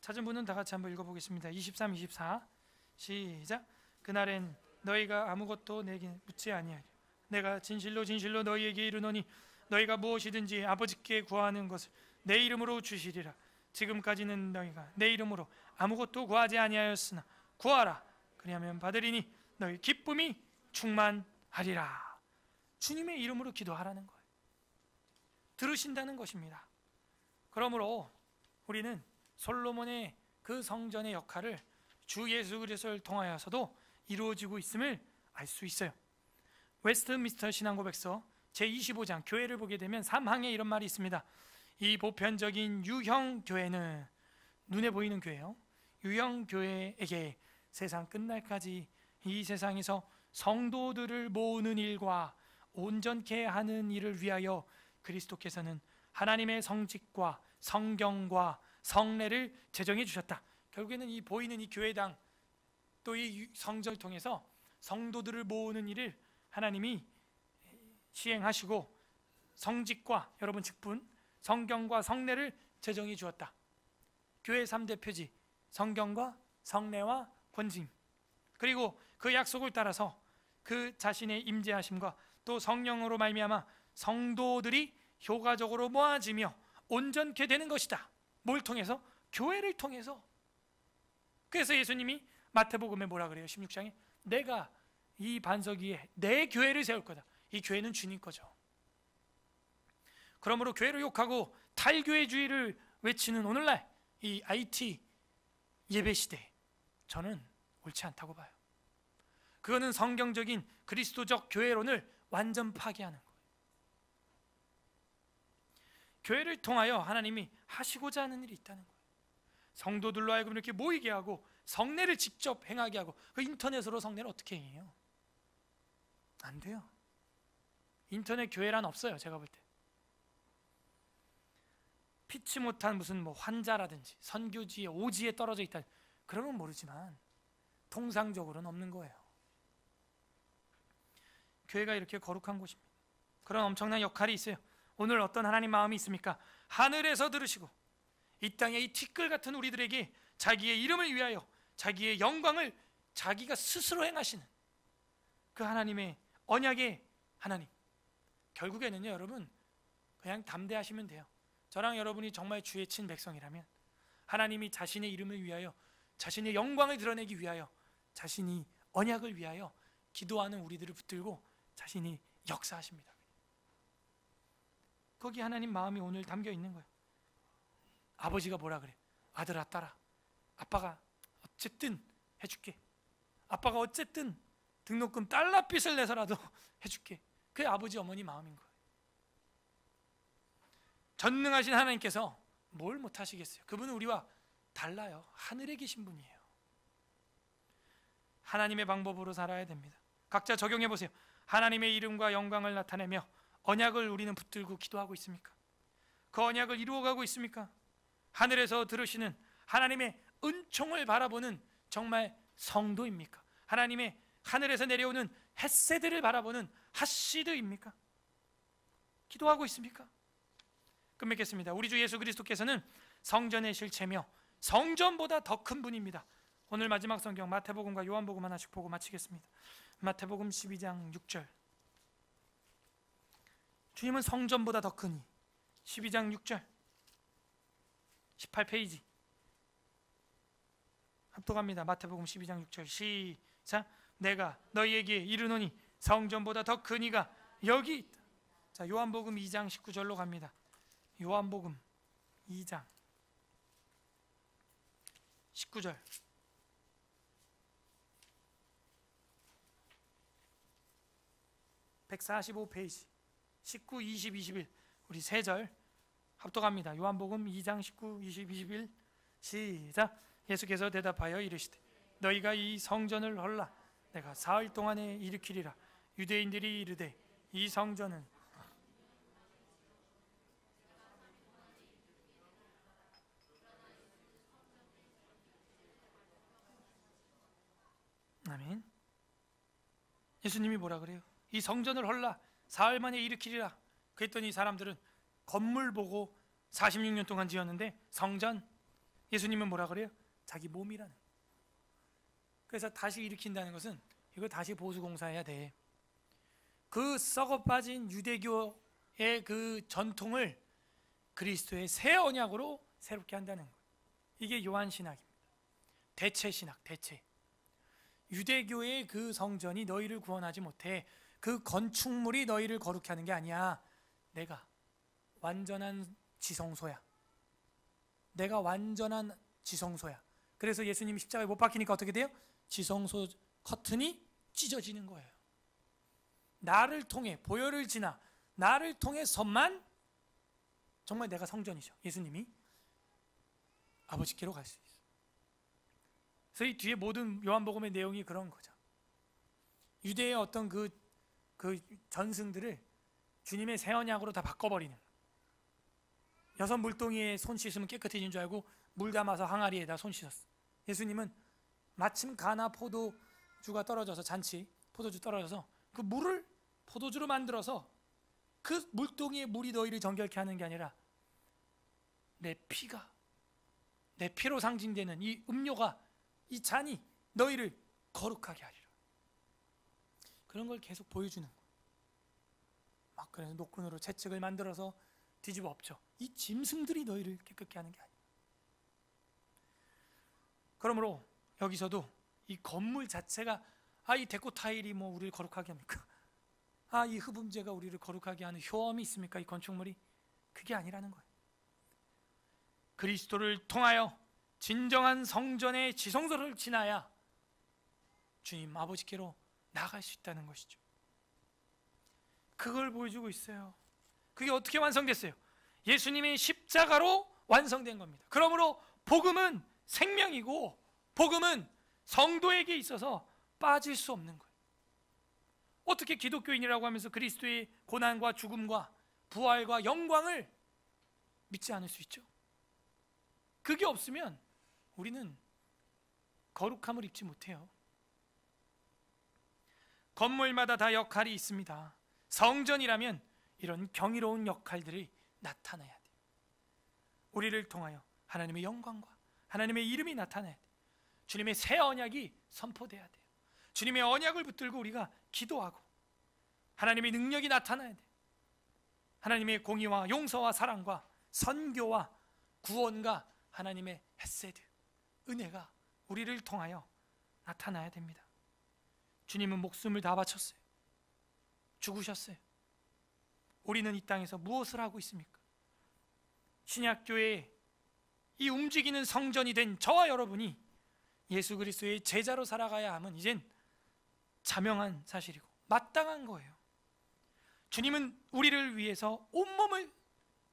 찾은 분은 다 같이 한번 읽어보겠습니다. 23, 24 시작. 그날엔 너희가 아무것도 내게 묻지 아니하리라. 내가 진실로 진실로 너희에게 이르노니 너희가 무엇이든지 아버지께 구하는 것을 내 이름으로 주시리라. 지금까지는 너희가 내 이름으로 아무것도 구하지 아니하였으나 구하라 그리하면 받으리니 너희 기쁨이 충만하리라. 주님의 이름으로 기도하라는 거예요. 들으신다는 것입니다. 그러므로 우리는 솔로몬의 그 성전의 역할을 주 예수 그리스도를 통하여서도 이루어지고 있음을 알 수 있어요. 웨스트민스터 신앙고백서 제25장 교회를 보게 되면 3항에 이런 말이 있습니다. 이 보편적인 유형 교회는 눈에 보이는 교회요. 유형 교회에게 세상 끝날까지 이 세상에서 성도들을 모으는 일과 온전케 하는 일을 위하여 그리스도께서는 하나님의 성직과 성경과 성례를 제정해 주셨다. 결국에는 이 보이는 이 교회당 또 이 성전을 통해서 성도들을 모으는 일을 하나님이 시행하시고 성직과 여러분 직분 성경과 성례를 제정해 주었다. 교회 3대 표지 성경과 성례와 권징 그리고 그 약속을 따라서 그 자신의 임재하심과 또 성령으로 말미암아 성도들이 효과적으로 모아지며 온전케 되는 것이다. 뭘 통해서? 교회를 통해서. 그래서 예수님이 마태복음에 뭐라 그래요? 16장에 내가 이 반석 위에 내 교회를 세울 거다. 이 교회는 주님 거죠. 그러므로 교회를 욕하고 탈교회주의를 외치는 오늘날 이 IT 예배 시대, 저는 옳지 않다고 봐요. 그거는 성경적인 그리스도적 교회론을 완전 파괴하는 거예요. 교회를 통하여 하나님이 하시고자 하는 일이 있다는 거예요. 성도들로 하여금 이렇게 모이게 하고 성례를 직접 행하게 하고, 그 인터넷으로 성례를 어떻게 해요? 안 돼요. 인터넷 교회란 없어요. 제가 볼 때 피치 못한 무슨 뭐 환자라든지 선교지에 오지에 떨어져 있다, 그러면 모르지만 통상적으로는 없는 거예요. 교회가 이렇게 거룩한 곳입니다. 그런 엄청난 역할이 있어요. 오늘 어떤 하나님 마음이 있습니까? 하늘에서 들으시고 이 땅에 이 티끌 같은 우리들에게 자기의 이름을 위하여 자기의 영광을 자기가 스스로 행하시는 그 하나님의 언약의 하나님. 결국에는요, 여러분, 그냥 담대하시면 돼요. 저랑 여러분이 정말 주의 친 백성이라면 하나님이 자신의 이름을 위하여, 자신의 영광을 드러내기 위하여, 자신이 언약을 위하여 기도하는 우리들을 붙들고 자신이 역사하십니다. 거기 하나님 마음이 오늘 담겨 있는 거예요. 아버지가 뭐라 그래? 아들아, 딸아, 아빠가 어쨌든 해줄게. 아빠가 어쨌든 등록금 달러빚을 내서라도 해줄게. 그게 아버지 어머니 마음인 거예요. 전능하신 하나님께서 뭘 못하시겠어요? 그분은 우리와 달라요. 하늘에 계신 분이에요. 하나님의 방법으로 살아야 됩니다. 각자 적용해 보세요. 하나님의 이름과 영광을 나타내며 언약을 우리는 붙들고 기도하고 있습니까? 그 언약을 이루어가고 있습니까? 하늘에서 들으시는 하나님의 은총을 바라보는 정말 성도입니까? 하나님의 하늘에서 내려오는 햇새들을 바라보는 하시드입니까? 기도하고 있습니까? 끝맺겠습니다. 우리 주 예수 그리스도께서는 성전의 실체며 성전보다 더 큰 분입니다. 오늘 마지막 성경 마태복음과 요한복음 하나씩 보고 마치겠습니다. 마태복음 12장 6절. 주님은 성전보다 더 크니. 12장 6절 18페이지 합독합니다. 마태복음 12장 6절 시작. 내가 너희에게 이르노니 성전보다 더 큰 이가 여기 있다. 자, 요한복음 2장 19절로 갑니다. 요한복음 2장 19절. (145페이지) 19, 20, 21 우리 세 절 합독합니다. 요한복음 2장 19, 20, 21 시작. 예수께서 대답하여 이르시되 너희가 이 성전을 헐라 내가 사흘 동안에 일으키리라. 유대인들이 이르되 이 성전은 아멘. 예수님이 뭐라 그래요? 이 성전을 헐라 사흘 만에 일으키리라. 그랬더니 사람들은 건물 보고 46년 동안 지었는데 성전, 예수님은 뭐라 그래요? 자기 몸이라는. 그래서 다시 일으킨다는 것은 이거 다시 보수공사해야 돼. 그 썩어 빠진 유대교의 그 전통을 그리스도의 새 언약으로 새롭게 한다는 거예요. 이게 요한신학입니다. 대체신학, 대체. 유대교의 그 성전이 너희를 구원하지 못해. 그 건축물이 너희를 거룩히 하는 게 아니야. 내가 완전한 지성소야. 내가 완전한 지성소야. 그래서 예수님이 십자가에 못 박히니까 어떻게 돼요? 지성소 커튼이 찢어지는 거예요. 나를 통해, 보혈을 지나 나를 통해서만 정말 내가 성전이죠. 예수님이 아버지께로 갈 수 있어요. 그래서 이 뒤에 모든 요한복음의 내용이 그런 거죠. 유대의 어떤 그 전승들을 주님의 새 언약으로 다 바꿔버리는. 여섯 물동이에 손 씻으면 깨끗해진 줄 알고 물 담아서 항아리에다 손 씻었어. 예수님은 마침 가나 포도주가 떨어져서, 잔치 포도주 떨어져서 그 물을 포도주로 만들어서 그 물동이의 물이 너희를 정결케 하는 게 아니라 내 피가, 내 피로 상징되는 이 음료가, 이 잔이 너희를 거룩하게 하리라. 그런 걸 계속 보여주는 거예요. 막 그래서 노끈으로 채찍을 만들어서 뒤집어 엎죠. 이 짐승들이 너희를 깨끗게 하는 게 아니에요. 그러므로 여기서도 이 건물 자체가 이 데코 타일이 뭐 우리를 거룩하게 합니까? 이 흡음재가 우리를 거룩하게 하는 효험이 있습니까? 이 건축물이? 그게 아니라는 거예요. 그리스도를 통하여 진정한 성전의 지성소를 지나야 주님 아버지께로 나갈 수 있다는 것이죠. 그걸 보여주고 있어요. 그게 어떻게 완성됐어요? 예수님의 십자가로 완성된 겁니다. 그러므로 복음은 생명이고 복음은 성도에게 있어서 빠질 수 없는 거예요. 어떻게 기독교인이라고 하면서 그리스도의 고난과 죽음과 부활과 영광을 믿지 않을 수 있죠? 그게 없으면 우리는 거룩함을 입지 못해요. 건물마다 다 역할이 있습니다. 성전이라면 이런 경이로운 역할들이 나타나야 돼요. 우리를 통하여 하나님의 영광과 하나님의 이름이 나타나야 돼요. 주님의 새 언약이 선포돼야 돼요. 주님의 언약을 붙들고 우리가 기도하고 하나님의 능력이 나타나야 돼요. 하나님의 공의와 용서와 사랑과 선교와 구원과 하나님의 헤세드, 은혜가 우리를 통하여 나타나야 됩니다. 주님은 목숨을 다 바쳤어요. 죽으셨어요. 우리는 이 땅에서 무엇을 하고 있습니까? 신약교회의 이 움직이는 성전이 된 저와 여러분이 예수 그리스도의 제자로 살아가야 함은 이젠 자명한 사실이고 마땅한 거예요. 주님은 우리를 위해서 온몸을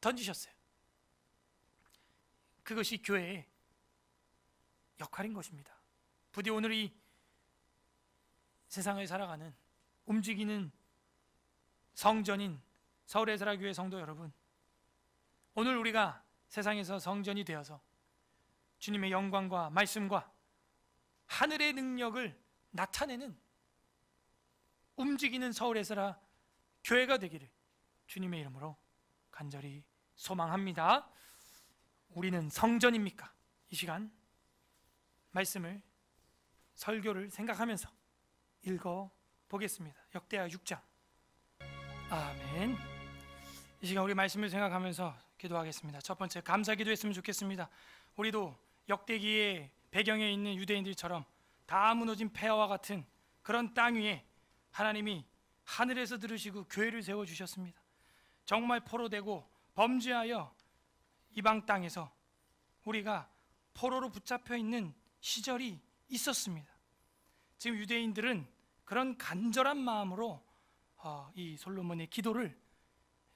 던지셨어요. 그것이 교회의 역할인 것입니다. 부디 오늘 이 세상을 살아가는 움직이는 성전인 서울에스라교회 성도 여러분, 오늘 우리가 세상에서 성전이 되어서 주님의 영광과 말씀과 하늘의 능력을 나타내는 움직이는 서울에스라 교회가 되기를 주님의 이름으로 간절히 소망합니다. 우리는 성전입니까? 이 시간 말씀을, 설교를 생각하면서 읽어 보겠습니다. 역대하 6장. 아멘. 이 시간 우리 말씀을 생각하면서 기도하겠습니다. 첫 번째, 감사 기도했으면 좋겠습니다. 우리도 역대기의 배경에 있는 유대인들처럼 다 무너진 폐허와 같은 그런 땅 위에 하나님이 하늘에서 들으시고 교회를 세워주셨습니다. 정말 포로되고 범죄하여 이방 땅에서 우리가 포로로 붙잡혀 있는 시절이 있었습니다. 지금 유대인들은 그런 간절한 마음으로 이 솔로몬의 기도를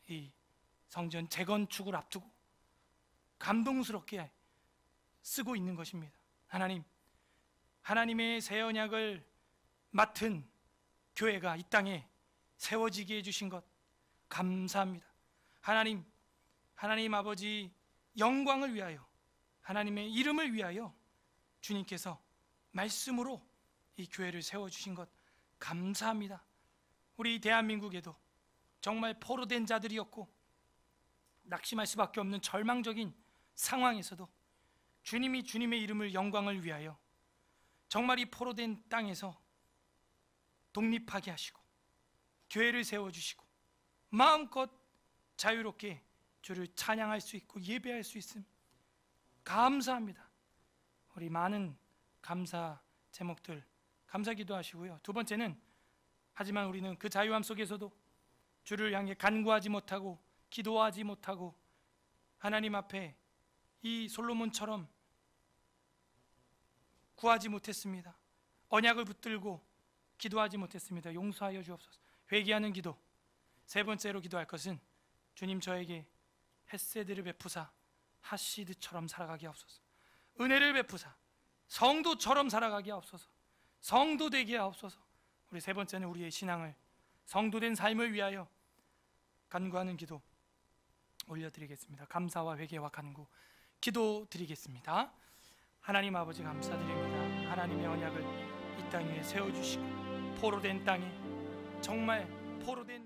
이 성전 재건축을 앞두고 감동스럽게 쓰고 있는 것입니다. 하나님, 하나님의 새 언약을 맡은 교회가 이 땅에 세워지게 해주신 것 감사합니다. 하나님 아버지 영광을 위하여, 하나님의 이름을 위하여 주님께서 말씀으로 이 교회를 세워주신 것 감사합니다. 우리 대한민국에도 정말 포로된 자들이었고 낙심할 수밖에 없는 절망적인 상황에서도 주님이 주님의 이름을 영광을 위하여 정말 이 포로된 땅에서 독립하게 하시고 교회를 세워주시고 마음껏 자유롭게 주를 찬양할 수 있고 예배할 수 있음 감사합니다. 우리 많은 감사 제목들 감사 기도하시고요. 두 번째는, 하지만 우리는 그 자유함 속에서도 주를 향해 간구하지 못하고 기도하지 못하고 하나님 앞에 이 솔로몬처럼 구하지 못했습니다. 언약을 붙들고 기도하지 못했습니다. 용서하여 주옵소서. 회개하는 기도. 세 번째로 기도할 것은 주님 저에게 헤세드를 베푸사 하시드처럼 살아가게 하옵소서. 은혜를 베푸사 성도처럼 살아가게 하옵소서. 성도 되게 하옵소서. 우리 세 번째는 우리의 신앙을 성도된 삶을 위하여 간구하는 기도 올려드리겠습니다. 감사와 회개와 간구 기도 드리겠습니다. 하나님 아버지 감사드립니다. 하나님의 언약을 이 땅 위에 세워주시고 포로된 땅에 정말 포로된